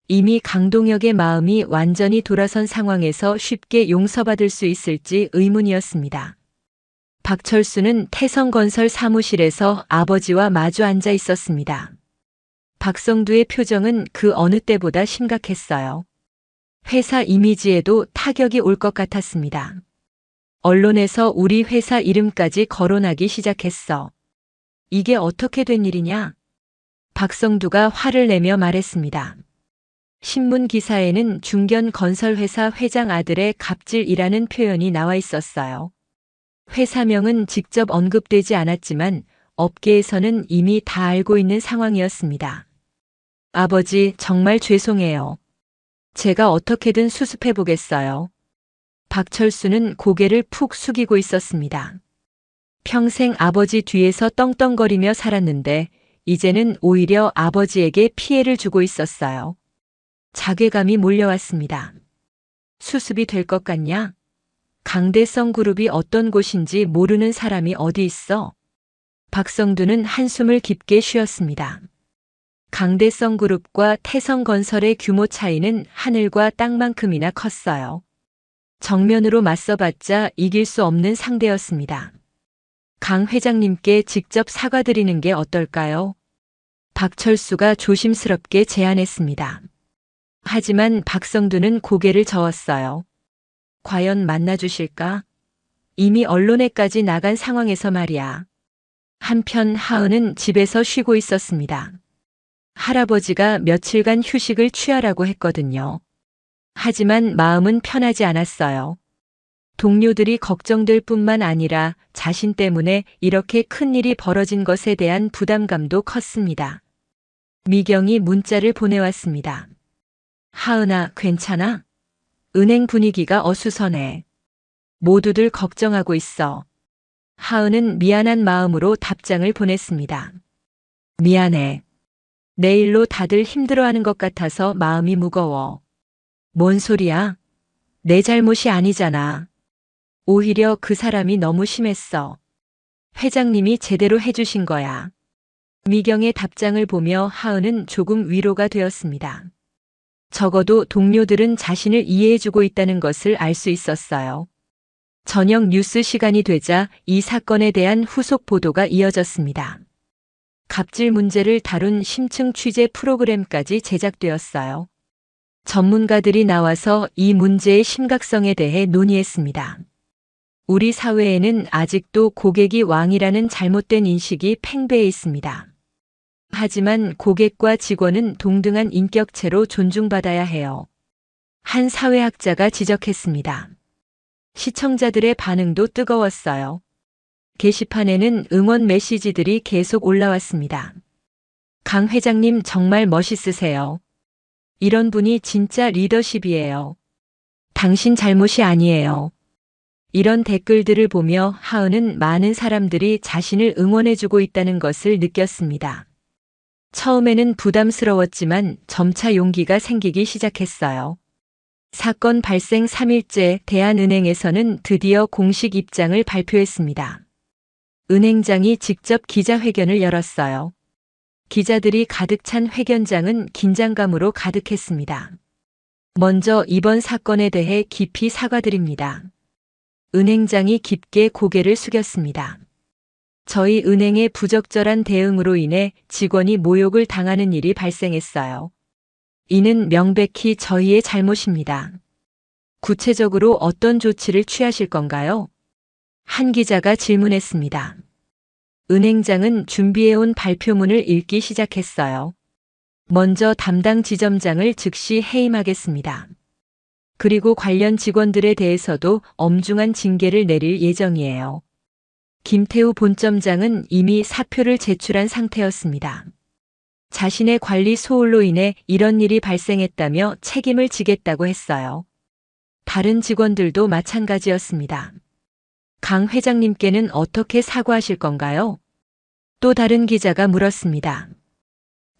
이미 강동혁의 마음이 완전히 돌아선 상황에서 쉽게 용서받을 수 있을지 의문이었습니다. 박철수는 태성건설 사무실에서 아버지와 마주 앉아 있었습니다. 박성두의 표정은 그 어느 때보다 심각했어요. 회사 이미지에도 타격이 올 것 같았습니다. 언론에서 우리 회사 이름까지 거론하기 시작했어. 이게 어떻게 된 일이냐? 박성두가 화를 내며 말했습니다. 신문 기사에는 중견건설회사 회장 아들의 갑질이라는 표현이 나와 있었어요. 회사명은 직접 언급되지 않았지만 업계에서는 이미 다 알고 있는 상황이었습니다. 아버지, 정말 죄송해요. 제가 어떻게든 수습해 보겠어요. 박철수는 고개를 푹 숙이고 있었습니다. 평생 아버지 뒤에서 떵떵거리며 살았는데 이제는 오히려 아버지에게 피해를 주고 있었어요. 자괴감이 몰려왔습니다. 수습이 될 것 같냐? 강대성 그룹이 어떤 곳인지 모르는 사람이 어디 있어? 박성두는 한숨을 깊게 쉬었습니다. 강대성 그룹과 태성건설의 규모 차이는 하늘과 땅만큼이나 컸어요. 정면으로 맞서봤자 이길 수 없는 상대였습니다. 강 회장님께 직접 사과드리는 게 어떨까요? 박철수가 조심스럽게 제안했습니다. 하지만 박성두는 고개를 저었어요. 과연 만나주실까? 이미 언론에까지 나간 상황에서 말이야. 한편 하은은 집에서 쉬고 있었습니다. 할아버지가 며칠간 휴식을 취하라고 했거든요. 하지만 마음은 편하지 않았어요. 동료들이 걱정될 뿐만 아니라 자신 때문에 이렇게 큰 일이 벌어진 것에 대한 부담감도 컸습니다. 미경이 문자를 보내왔습니다. 하은아, 괜찮아? 은행 분위기가 어수선해. 모두들 걱정하고 있어. 하은은 미안한 마음으로 답장을 보냈습니다. 미안해. 내일로 다들 힘들어하는 것 같아서 마음이 무거워. 뭔 소리야? 내 잘못이 아니잖아. 오히려 그 사람이 너무 심했어. 회장님이 제대로 해주신 거야. 미경의 답장을 보며 하은은 조금 위로가 되었습니다. 적어도 동료들은 자신을 이해해주고 있다는 것을 알 수 있었어요. 저녁 뉴스 시간이 되자 이 사건에 대한 후속 보도가 이어졌습니다. 갑질 문제를 다룬 심층 취재 프로그램까지 제작되었어요. 전문가들이 나와서 이 문제의 심각성에 대해 논의했습니다. 우리 사회에는 아직도 고객이 왕이라는 잘못된 인식이 팽배해 있습니다. 하지만 고객과 직원은 동등한 인격체로 존중받아야 해요. 한 사회학자가 지적했습니다. 시청자들의 반응도 뜨거웠어요. 게시판에는 응원 메시지들이 계속 올라왔습니다. 강 회장님 정말 멋있으세요. 이런 분이 진짜 리더십이에요. 당신 잘못이 아니에요. 이런 댓글들을 보며 하은은 많은 사람들이 자신을 응원해주고 있다는 것을 느꼈습니다. 처음에는 부담스러웠지만 점차 용기가 생기기 시작했어요. 사건 발생 3일째 대한은행에서는 드디어 공식 입장을 발표했습니다. 은행장이 직접 기자회견을 열었어요. 기자들이 가득 찬 회견장은 긴장감으로 가득했습니다. 먼저 이번 사건에 대해 깊이 사과드립니다. 은행장이 깊게 고개를 숙였습니다. 저희 은행의 부적절한 대응으로 인해 직원이 모욕을 당하는 일이 발생했어요. 이는 명백히 저희의 잘못입니다. 구체적으로 어떤 조치를 취하실 건가요? 한 기자가 질문했습니다. 은행장은 준비해온 발표문을 읽기 시작했어요. 먼저 담당 지점장을 즉시 해임하겠습니다. 그리고 관련 직원들에 대해서도 엄중한 징계를 내릴 예정이에요. 김태우 본점장은 이미 사표를 제출한 상태였습니다. 자신의 관리 소홀로 인해 이런 일이 발생했다며 책임을 지겠다고 했어요. 다른 직원들도 마찬가지였습니다. 강 회장님께는 어떻게 사과하실 건가요? 또 다른 기자가 물었습니다.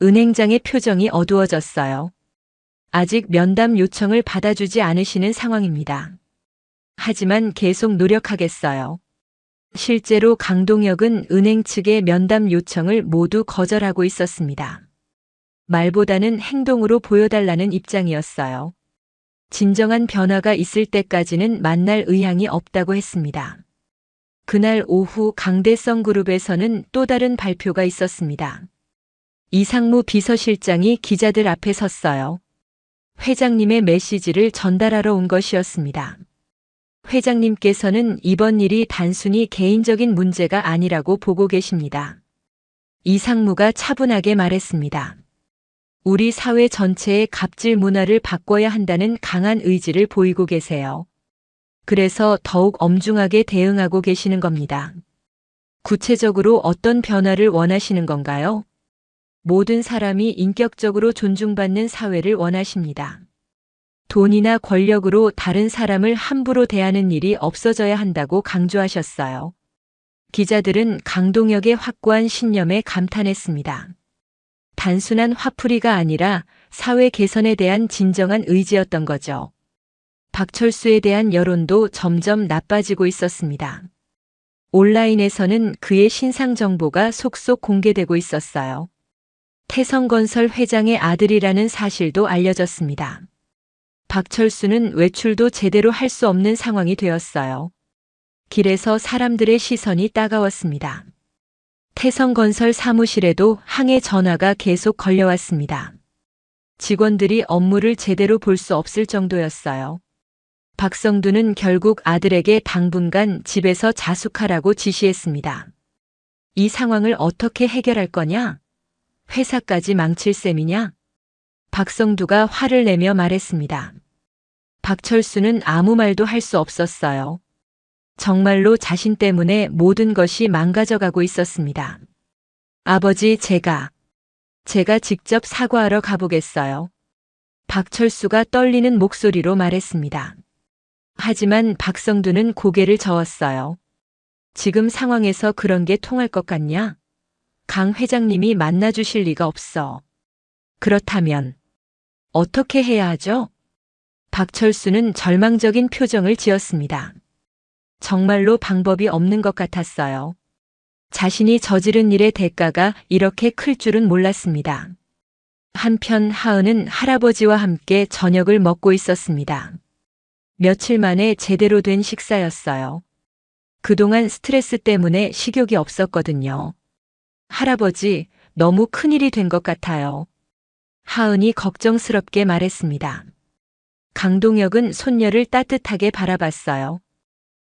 은행장의 표정이 어두워졌어요. 아직 면담 요청을 받아주지 않으시는 상황입니다. 하지만 계속 노력하겠어요. 실제로 강동혁은 은행 측의 면담 요청을 모두 거절하고 있었습니다. 말보다는 행동으로 보여달라는 입장이었어요. 진정한 변화가 있을 때까지는 만날 의향이 없다고 했습니다. 그날 오후 강대성 그룹에서는 또 다른 발표가 있었습니다. 이상무 비서실장이 기자들 앞에 섰어요. 회장님의 메시지를 전달하러 온 것이었습니다. 회장님께서는 이번 일이 단순히 개인적인 문제가 아니라고 보고 계십니다. 이상무가 차분하게 말했습니다. 우리 사회 전체의 갑질 문화를 바꿔야 한다는 강한 의지를 보이고 계세요. 그래서 더욱 엄중하게 대응하고 계시는 겁니다. 구체적으로 어떤 변화를 원하시는 건가요? 모든 사람이 인격적으로 존중받는 사회를 원하십니다. 돈이나 권력으로 다른 사람을 함부로 대하는 일이 없어져야 한다고 강조하셨어요. 기자들은 강동혁의 확고한 신념에 감탄했습니다. 단순한 화풀이가 아니라 사회 개선에 대한 진정한 의지였던 거죠. 박철수에 대한 여론도 점점 나빠지고 있었습니다. 온라인에서는 그의 신상 정보가 속속 공개되고 있었어요. 태성건설 회장의 아들이라는 사실도 알려졌습니다. 박철수는 외출도 제대로 할 수 없는 상황이 되었어요. 길에서 사람들의 시선이 따가웠습니다. 태성건설 사무실에도 항해 전화가 계속 걸려왔습니다. 직원들이 업무를 제대로 볼 수 없을 정도였어요. 박성두는 결국 아들에게 당분간 집에서 자숙하라고 지시했습니다. 이 상황을 어떻게 해결할 거냐? 회사까지 망칠 셈이냐? 박성두가 화를 내며 말했습니다. 박철수는 아무 말도 할 수 없었어요. 정말로 자신 때문에 모든 것이 망가져가고 있었습니다. 아버지, 제가 직접 사과하러 가보겠어요. 박철수가 떨리는 목소리로 말했습니다. 하지만 박성두는 고개를 저었어요. 지금 상황에서 그런 게 통할 것 같냐? 강 회장님이 만나주실 리가 없어. 그렇다면 어떻게 해야 하죠? 박철수는 절망적인 표정을 지었습니다. 정말로 방법이 없는 것 같았어요. 자신이 저지른 일의 대가가 이렇게 클 줄은 몰랐습니다. 한편 하은은 할아버지와 함께 저녁을 먹고 있었습니다. 며칠 만에 제대로 된 식사였어요. 그동안 스트레스 때문에 식욕이 없었거든요. 할아버지, 너무 큰일이 된 것 같아요. 하은이 걱정스럽게 말했습니다. 강동혁은 손녀를 따뜻하게 바라봤어요.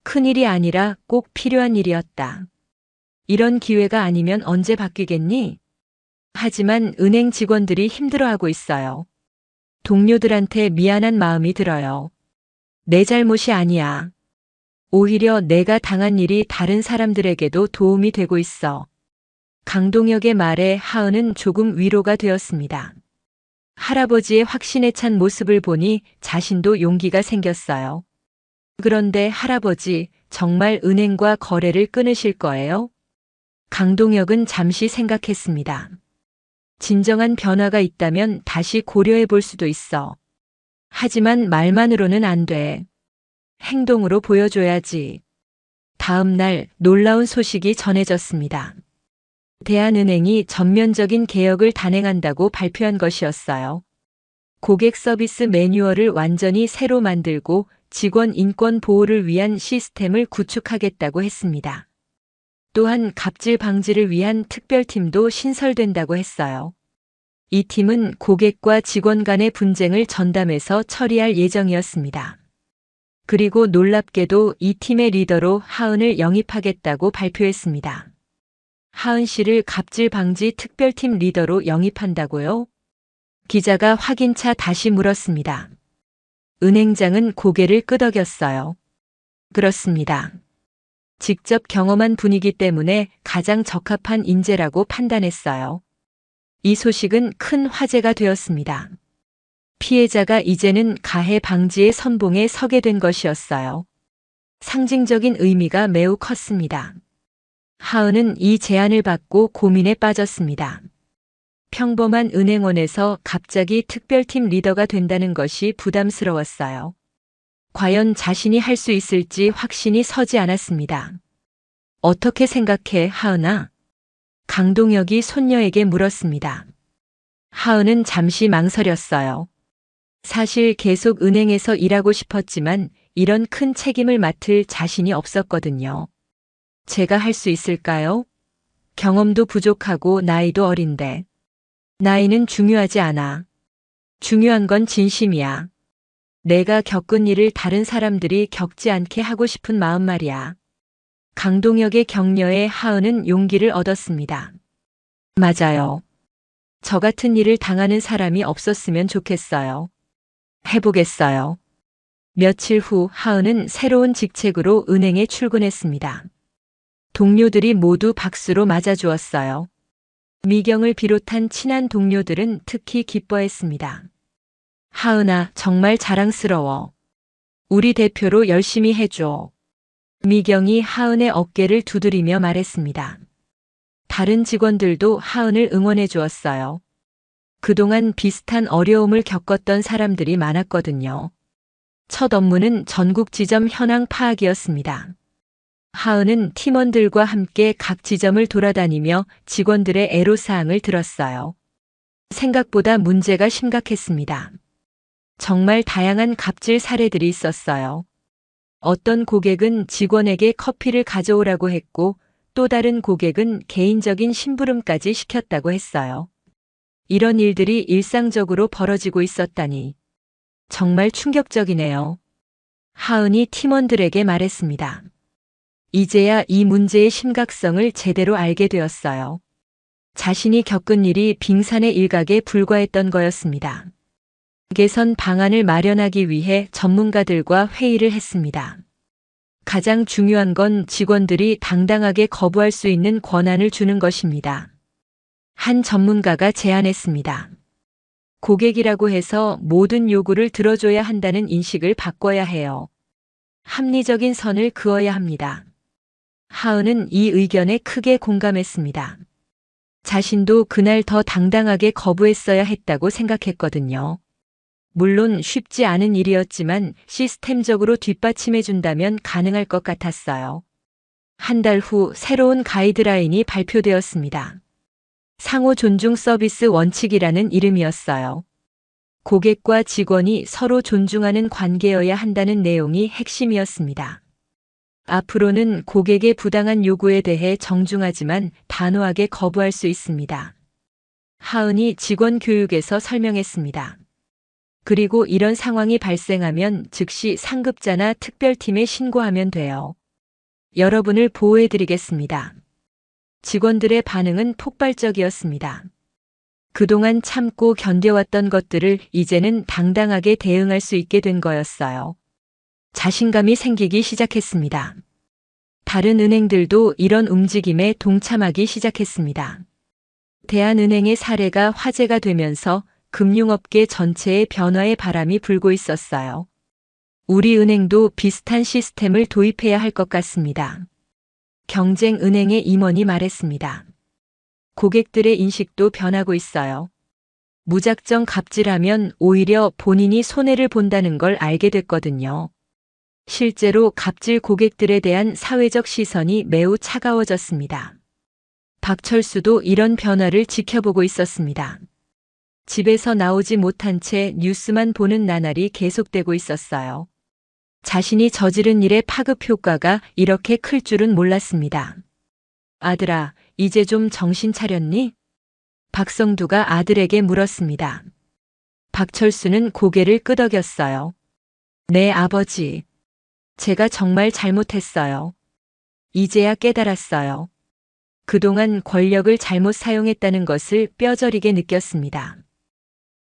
큰일이 아니라 꼭 필요한 일이었다. 이런 기회가 아니면 언제 바뀌겠니? 하지만 은행 직원들이 힘들어하고 있어요. 동료들한테 미안한 마음이 들어요. 내 잘못이 아니야. 오히려 내가 당한 일이 다른 사람들에게도 도움이 되고 있어. 강동혁의 말에 하은은 조금 위로가 되었습니다. 할아버지의 확신에 찬 모습을 보니 자신도 용기가 생겼어요. 그런데 할아버지, 정말 은행과 거래를 끊으실 거예요? 강동혁은 잠시 생각했습니다. 진정한 변화가 있다면 다시 고려해 볼 수도 있어. 하지만 말만으로는 안 돼. 행동으로 보여줘야지. 다음 날 놀라운 소식이 전해졌습니다. 대한은행이 전면적인 개혁을 단행한다고 발표한 것이었어요. 고객 서비스 매뉴얼을 완전히 새로 만들고 직원 인권 보호를 위한 시스템을 구축하겠다고 했습니다. 또한 갑질 방지를 위한 특별팀도 신설된다고 했어요. 이 팀은 고객과 직원 간의 분쟁을 전담해서 처리할 예정이었습니다. 그리고 놀랍게도 이 팀의 리더로 하은을 영입하겠다고 발표했습니다. 하은 씨를 갑질 방지 특별팀 리더로 영입한다고요? 기자가 확인차 다시 물었습니다. 은행장은 고개를 끄덕였어요. 그렇습니다. 직접 경험한 분이기 때문에 가장 적합한 인재라고 판단했어요. 이 소식은 큰 화제가 되었습니다. 피해자가 이제는 가해 방지의 선봉에 서게 된 것이었어요. 상징적인 의미가 매우 컸습니다. 하은은 이 제안을 받고 고민에 빠졌습니다. 평범한 은행원에서 갑자기 특별팀 리더가 된다는 것이 부담스러웠어요. 과연 자신이 할 수 있을지 확신이 서지 않았습니다. 어떻게 생각해, 하은아? 강동혁이 손녀에게 물었습니다. 하은은 잠시 망설였어요. 사실 계속 은행에서 일하고 싶었지만 이런 큰 책임을 맡을 자신이 없었거든요. 제가 할 수 있을까요? 경험도 부족하고 나이도 어린데. 나이는 중요하지 않아. 중요한 건 진심이야. 내가 겪은 일을 다른 사람들이 겪지 않게 하고 싶은 마음 말이야. 강동혁의 격려에 하은은 용기를 얻었습니다. 맞아요. 저 같은 일을 당하는 사람이 없었으면 좋겠어요. 해보겠어요. 며칠 후 하은은 새로운 직책으로 은행에 출근했습니다. 동료들이 모두 박수로 맞아주었어요. 미경을 비롯한 친한 동료들은 특히 기뻐했습니다. 하은아, 정말 자랑스러워. 우리 대표로 열심히 해줘. 미경이 하은의 어깨를 두드리며 말했습니다. 다른 직원들도 하은을 응원해 주었어요. 그동안 비슷한 어려움을 겪었던 사람들이 많았거든요. 첫 업무는 전국 지점 현황 파악이었습니다. 하은은 팀원들과 함께 각 지점을 돌아다니며 직원들의 애로사항을 들었어요. 생각보다 문제가 심각했습니다. 정말 다양한 갑질 사례들이 있었어요. 어떤 고객은 직원에게 커피를 가져오라고 했고 또 다른 고객은 개인적인 심부름까지 시켰다고 했어요. 이런 일들이 일상적으로 벌어지고 있었다니. 정말 충격적이네요. 하은이 팀원들에게 말했습니다. 이제야 이 문제의 심각성을 제대로 알게 되었어요. 자신이 겪은 일이 빙산의 일각에 불과했던 거였습니다. 개선 방안을 마련하기 위해 전문가들과 회의를 했습니다. 가장 중요한 건 직원들이 당당하게 거부할 수 있는 권한을 주는 것입니다. 한 전문가가 제안했습니다. 고객이라고 해서 모든 요구를 들어줘야 한다는 인식을 바꿔야 해요. 합리적인 선을 그어야 합니다. 하은은 이 의견에 크게 공감했습니다. 자신도 그날 더 당당하게 거부했어야 했다고 생각했거든요. 물론 쉽지 않은 일이었지만 시스템적으로 뒷받침해준다면 가능할 것 같았어요. 한 달 후 새로운 가이드라인이 발표되었습니다. 상호 존중 서비스 원칙이라는 이름이었어요. 고객과 직원이 서로 존중하는 관계여야 한다는 내용이 핵심이었습니다. 앞으로는 고객의 부당한 요구에 대해 정중하지만 단호하게 거부할 수 있습니다. 하은이 직원 교육에서 설명했습니다. 그리고 이런 상황이 발생하면 즉시 상급자나 특별팀에 신고하면 돼요. 여러분을 보호해드리겠습니다. 직원들의 반응은 폭발적이었습니다. 그동안 참고 견뎌왔던 것들을 이제는 당당하게 대응할 수 있게 된 거였어요. 자신감이 생기기 시작했습니다. 다른 은행들도 이런 움직임에 동참하기 시작했습니다. 대한은행의 사례가 화제가 되면서 금융업계 전체의 변화의 바람이 불고 있었어요. 우리 은행도 비슷한 시스템을 도입해야 할 것 같습니다. 경쟁은행의 임원이 말했습니다. 고객들의 인식도 변하고 있어요. 무작정 갑질하면 오히려 본인이 손해를 본다는 걸 알게 됐거든요. 실제로 갑질 고객들에 대한 사회적 시선이 매우 차가워졌습니다. 박철수도 이런 변화를 지켜보고 있었습니다. 집에서 나오지 못한 채 뉴스만 보는 나날이 계속되고 있었어요. 자신이 저지른 일의 파급 효과가 이렇게 클 줄은 몰랐습니다. 아들아, 이제 좀 정신 차렸니? 박성두가 아들에게 물었습니다. 박철수는 고개를 끄덕였어요. 네, 아버지. 제가 정말 잘못했어요. 이제야 깨달았어요. 그동안 권력을 잘못 사용했다는 것을 뼈저리게 느꼈습니다.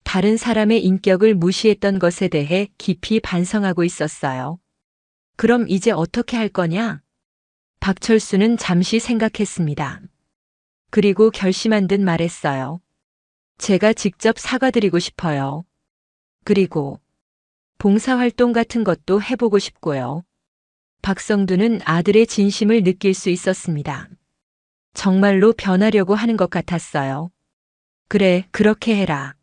다른 사람의 인격을 무시했던 것에 대해 깊이 반성하고 있었어요. 그럼 이제 어떻게 할 거냐? 박철수는 잠시 생각했습니다. 그리고 결심한 듯 말했어요. 제가 직접 사과드리고 싶어요. 그리고 봉사활동 같은 것도 해보고 싶고요. 박성두는 아들의 진심을 느낄 수 있었습니다. 정말로 변하려고 하는 것 같았어요. 그래, 그렇게 해라.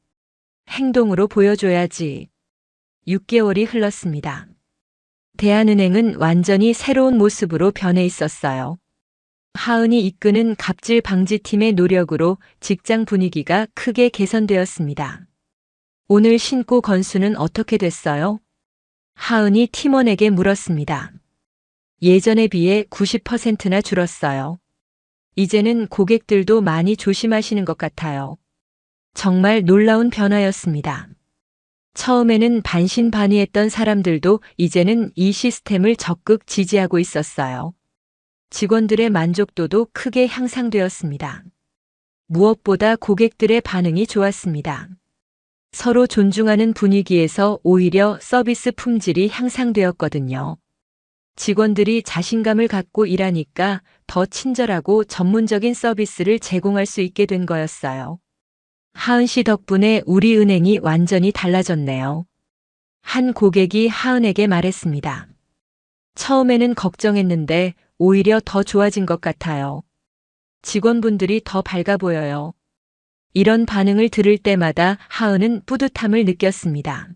행동으로 보여줘야지. 6개월이 흘렀습니다. 대한은행은 완전히 새로운 모습으로 변해 있었어요. 하은이 이끄는 갑질 방지팀의 노력으로 직장 분위기가 크게 개선되었습니다. 오늘 신고 건수는 어떻게 됐어요? 하은이 팀원에게 물었습니다. 예전에 비해 90%나 줄었어요. 이제는 고객들도 많이 조심하시는 것 같아요. 정말 놀라운 변화였습니다. 처음에는 반신반의했던 사람들도 이제는 이 시스템을 적극 지지하고 있었어요. 직원들의 만족도도 크게 향상되었습니다. 무엇보다 고객들의 반응이 좋았습니다. 서로 존중하는 분위기에서 오히려 서비스 품질이 향상되었거든요. 직원들이 자신감을 갖고 일하니까 더 친절하고 전문적인 서비스를 제공할 수 있게 된 거였어요. 하은 씨 덕분에 우리 은행이 완전히 달라졌네요. 한 고객이 하은에게 말했습니다. 처음에는 걱정했는데 오히려 더 좋아진 것 같아요. 직원분들이 더 밝아 보여요. 이런 반응을 들을 때마다 하은은 뿌듯함을 느꼈습니다.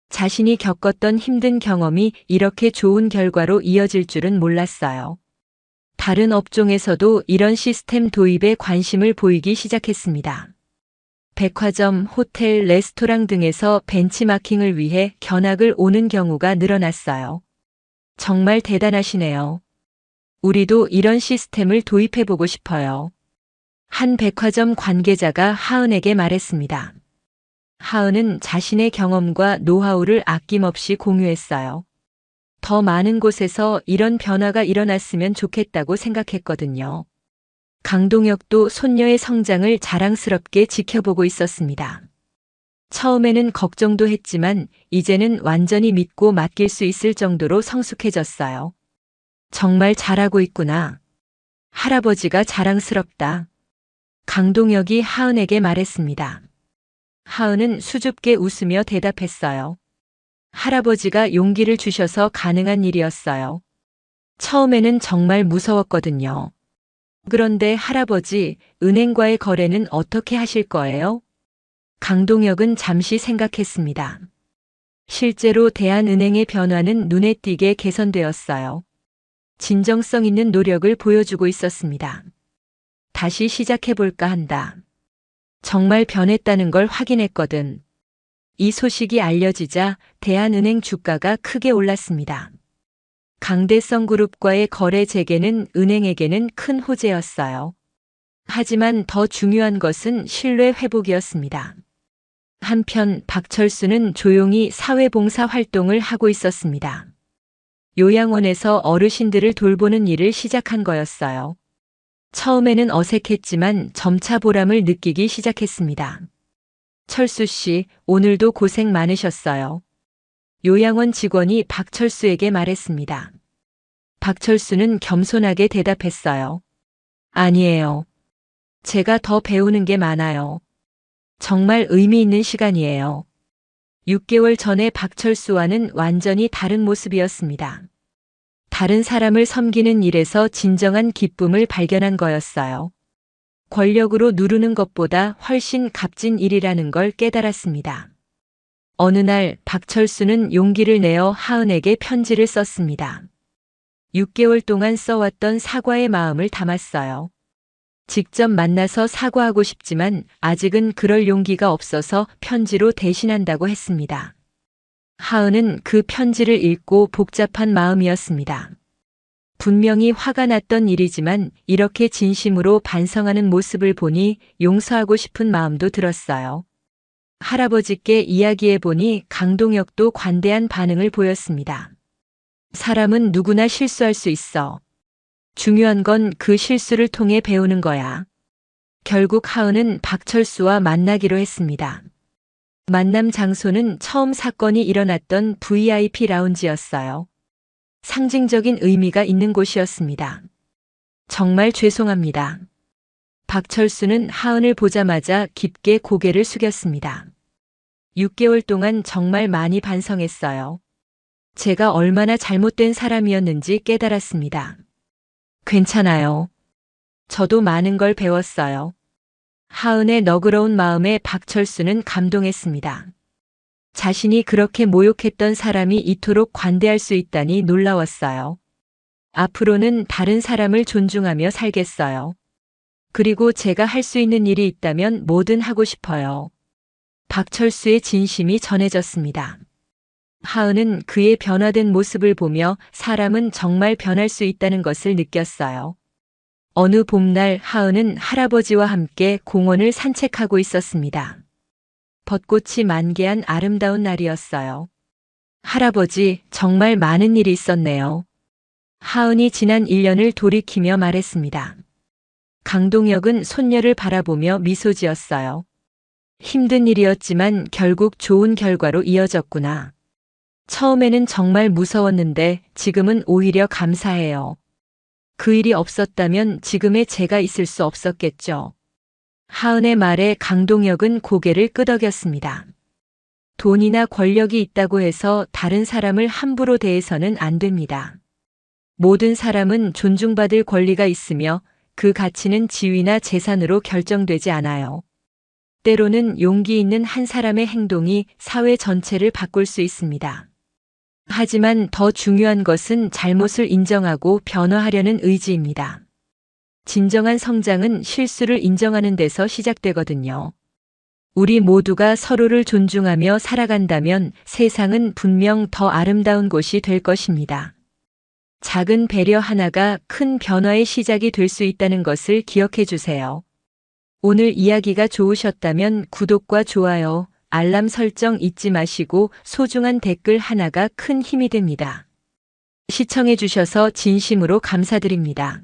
자신이 겪었던 힘든 경험이 이렇게 좋은 결과로 이어질 줄은 몰랐어요. 다른 업종에서도 이런 시스템 도입에 관심을 보이기 시작했습니다. 백화점, 호텔, 레스토랑 등에서 벤치마킹을 위해 견학을 오는 경우가 늘어났어요. 정말 대단하시네요. 우리도 이런 시스템을 도입해보고 싶어요. 한 백화점 관계자가 하은에게 말했습니다. 하은은 자신의 경험과 노하우를 아낌없이 공유했어요. 더 많은 곳에서 이런 변화가 일어났으면 좋겠다고 생각했거든요. 강동혁도 손녀의 성장을 자랑스럽게 지켜보고 있었습니다. 처음에는 걱정도 했지만 이제는 완전히 믿고 맡길 수 있을 정도로 성숙해졌어요. 정말 잘하고 있구나. 할아버지가 자랑스럽다. 강동혁이 하은에게 말했습니다. 하은은 수줍게 웃으며 대답했어요. 할아버지가 용기를 주셔서 가능한 일이었어요. 처음에는 정말 무서웠거든요. 그런데 할아버지, 은행과의 거래는 어떻게 하실 거예요? 강동혁은 잠시 생각했습니다. 실제로 대한은행의 변화는 눈에 띄게 개선되었어요. 진정성 있는 노력을 보여주고 있었습니다. 다시 시작해볼까 한다. 정말 변했다는 걸 확인했거든. 이 소식이 알려지자 대한은행 주가가 크게 올랐습니다. 강대성 그룹과의 거래 재개는 은행에게는 큰 호재였어요. 하지만 더 중요한 것은 신뢰 회복이었습니다. 한편 박철수는 조용히 사회봉사 활동을 하고 있었습니다. 요양원에서 어르신들을 돌보는 일을 시작한 거였어요. 처음에는 어색했지만 점차 보람을 느끼기 시작했습니다. 철수 씨, 오늘도 고생 많으셨어요. 요양원 직원이 박철수에게 말했습니다. 박철수는 겸손하게 대답했어요. 아니에요. 제가 더 배우는 게 많아요. 정말 의미 있는 시간이에요. 6개월 전에 박철수와는 완전히 다른 모습이었습니다. 다른 사람을 섬기는 일에서 진정한 기쁨을 발견한 거였어요. 권력으로 누르는 것보다 훨씬 값진 일이라는 걸 깨달았습니다. 어느 날 박철수는 용기를 내어 하은에게 편지를 썼습니다. 6개월 동안 써왔던 사과의 마음을 담았어요. 직접 만나서 사과하고 싶지만 아직은 그럴 용기가 없어서 편지로 대신한다고 했습니다. 하은은 그 편지를 읽고 복잡한 마음이었습니다. 분명히 화가 났던 일이지만 이렇게 진심으로 반성하는 모습을 보니 용서하고 싶은 마음도 들었어요. 할아버지께 이야기해보니 강동혁도 관대한 반응을 보였습니다. 사람은 누구나 실수할 수 있어. 중요한 건 그 실수를 통해 배우는 거야. 결국 하은은 박철수와 만나기로 했습니다. 만남 장소는 처음 사건이 일어났던 VIP 라운지였어요. 상징적인 의미가 있는 곳이었습니다. 정말 죄송합니다. 박철수는 하은을 보자마자 깊게 고개를 숙였습니다. 6개월 동안 정말 많이 반성했어요. 제가 얼마나 잘못된 사람이었는지 깨달았습니다. 괜찮아요. 저도 많은 걸 배웠어요. 하은의 너그러운 마음에 박철수는 감동했습니다. 자신이 그렇게 모욕했던 사람이 이토록 관대할 수 있다니 놀라웠어요. 앞으로는 다른 사람을 존중하며 살겠어요. 그리고 제가 할 수 있는 일이 있다면 뭐든 하고 싶어요. 박철수의 진심이 전해졌습니다. 하은은 그의 변화된 모습을 보며 사람은 정말 변할 수 있다는 것을 느꼈어요. 어느 봄날 하은은 할아버지와 함께 공원을 산책하고 있었습니다. 벚꽃이 만개한 아름다운 날이었어요. 할아버지, 정말 많은 일이 있었네요. 하은이 지난 1년을 돌이키며 말했습니다. 강동혁은 손녀를 바라보며 미소 지었어요. 힘든 일이었지만 결국 좋은 결과로 이어졌구나. 처음에는 정말 무서웠는데 지금은 오히려 감사해요. 그 일이 없었다면 지금의 제가 있을 수 없었겠죠. 하은의 말에 강동혁은 고개를 끄덕였습니다. 돈이나 권력이 있다고 해서 다른 사람을 함부로 대해서는 안 됩니다. 모든 사람은 존중받을 권리가 있으며 그 가치는 지위나 재산으로 결정되지 않아요. 때로는 용기 있는 한 사람의 행동이 사회 전체를 바꿀 수 있습니다. 하지만 더 중요한 것은 잘못을 인정하고 변화하려는 의지입니다. 진정한 성장은 실수를 인정하는 데서 시작되거든요. 우리 모두가 서로를 존중하며 살아간다면 세상은 분명 더 아름다운 곳이 될 것입니다. 작은 배려 하나가 큰 변화의 시작이 될 수 있다는 것을 기억해 주세요. 오늘 이야기가 좋으셨다면 구독과 좋아요, 알람 설정 잊지 마시고 소중한 댓글 하나가 큰 힘이 됩니다. 시청해 주셔서 진심으로 감사드립니다.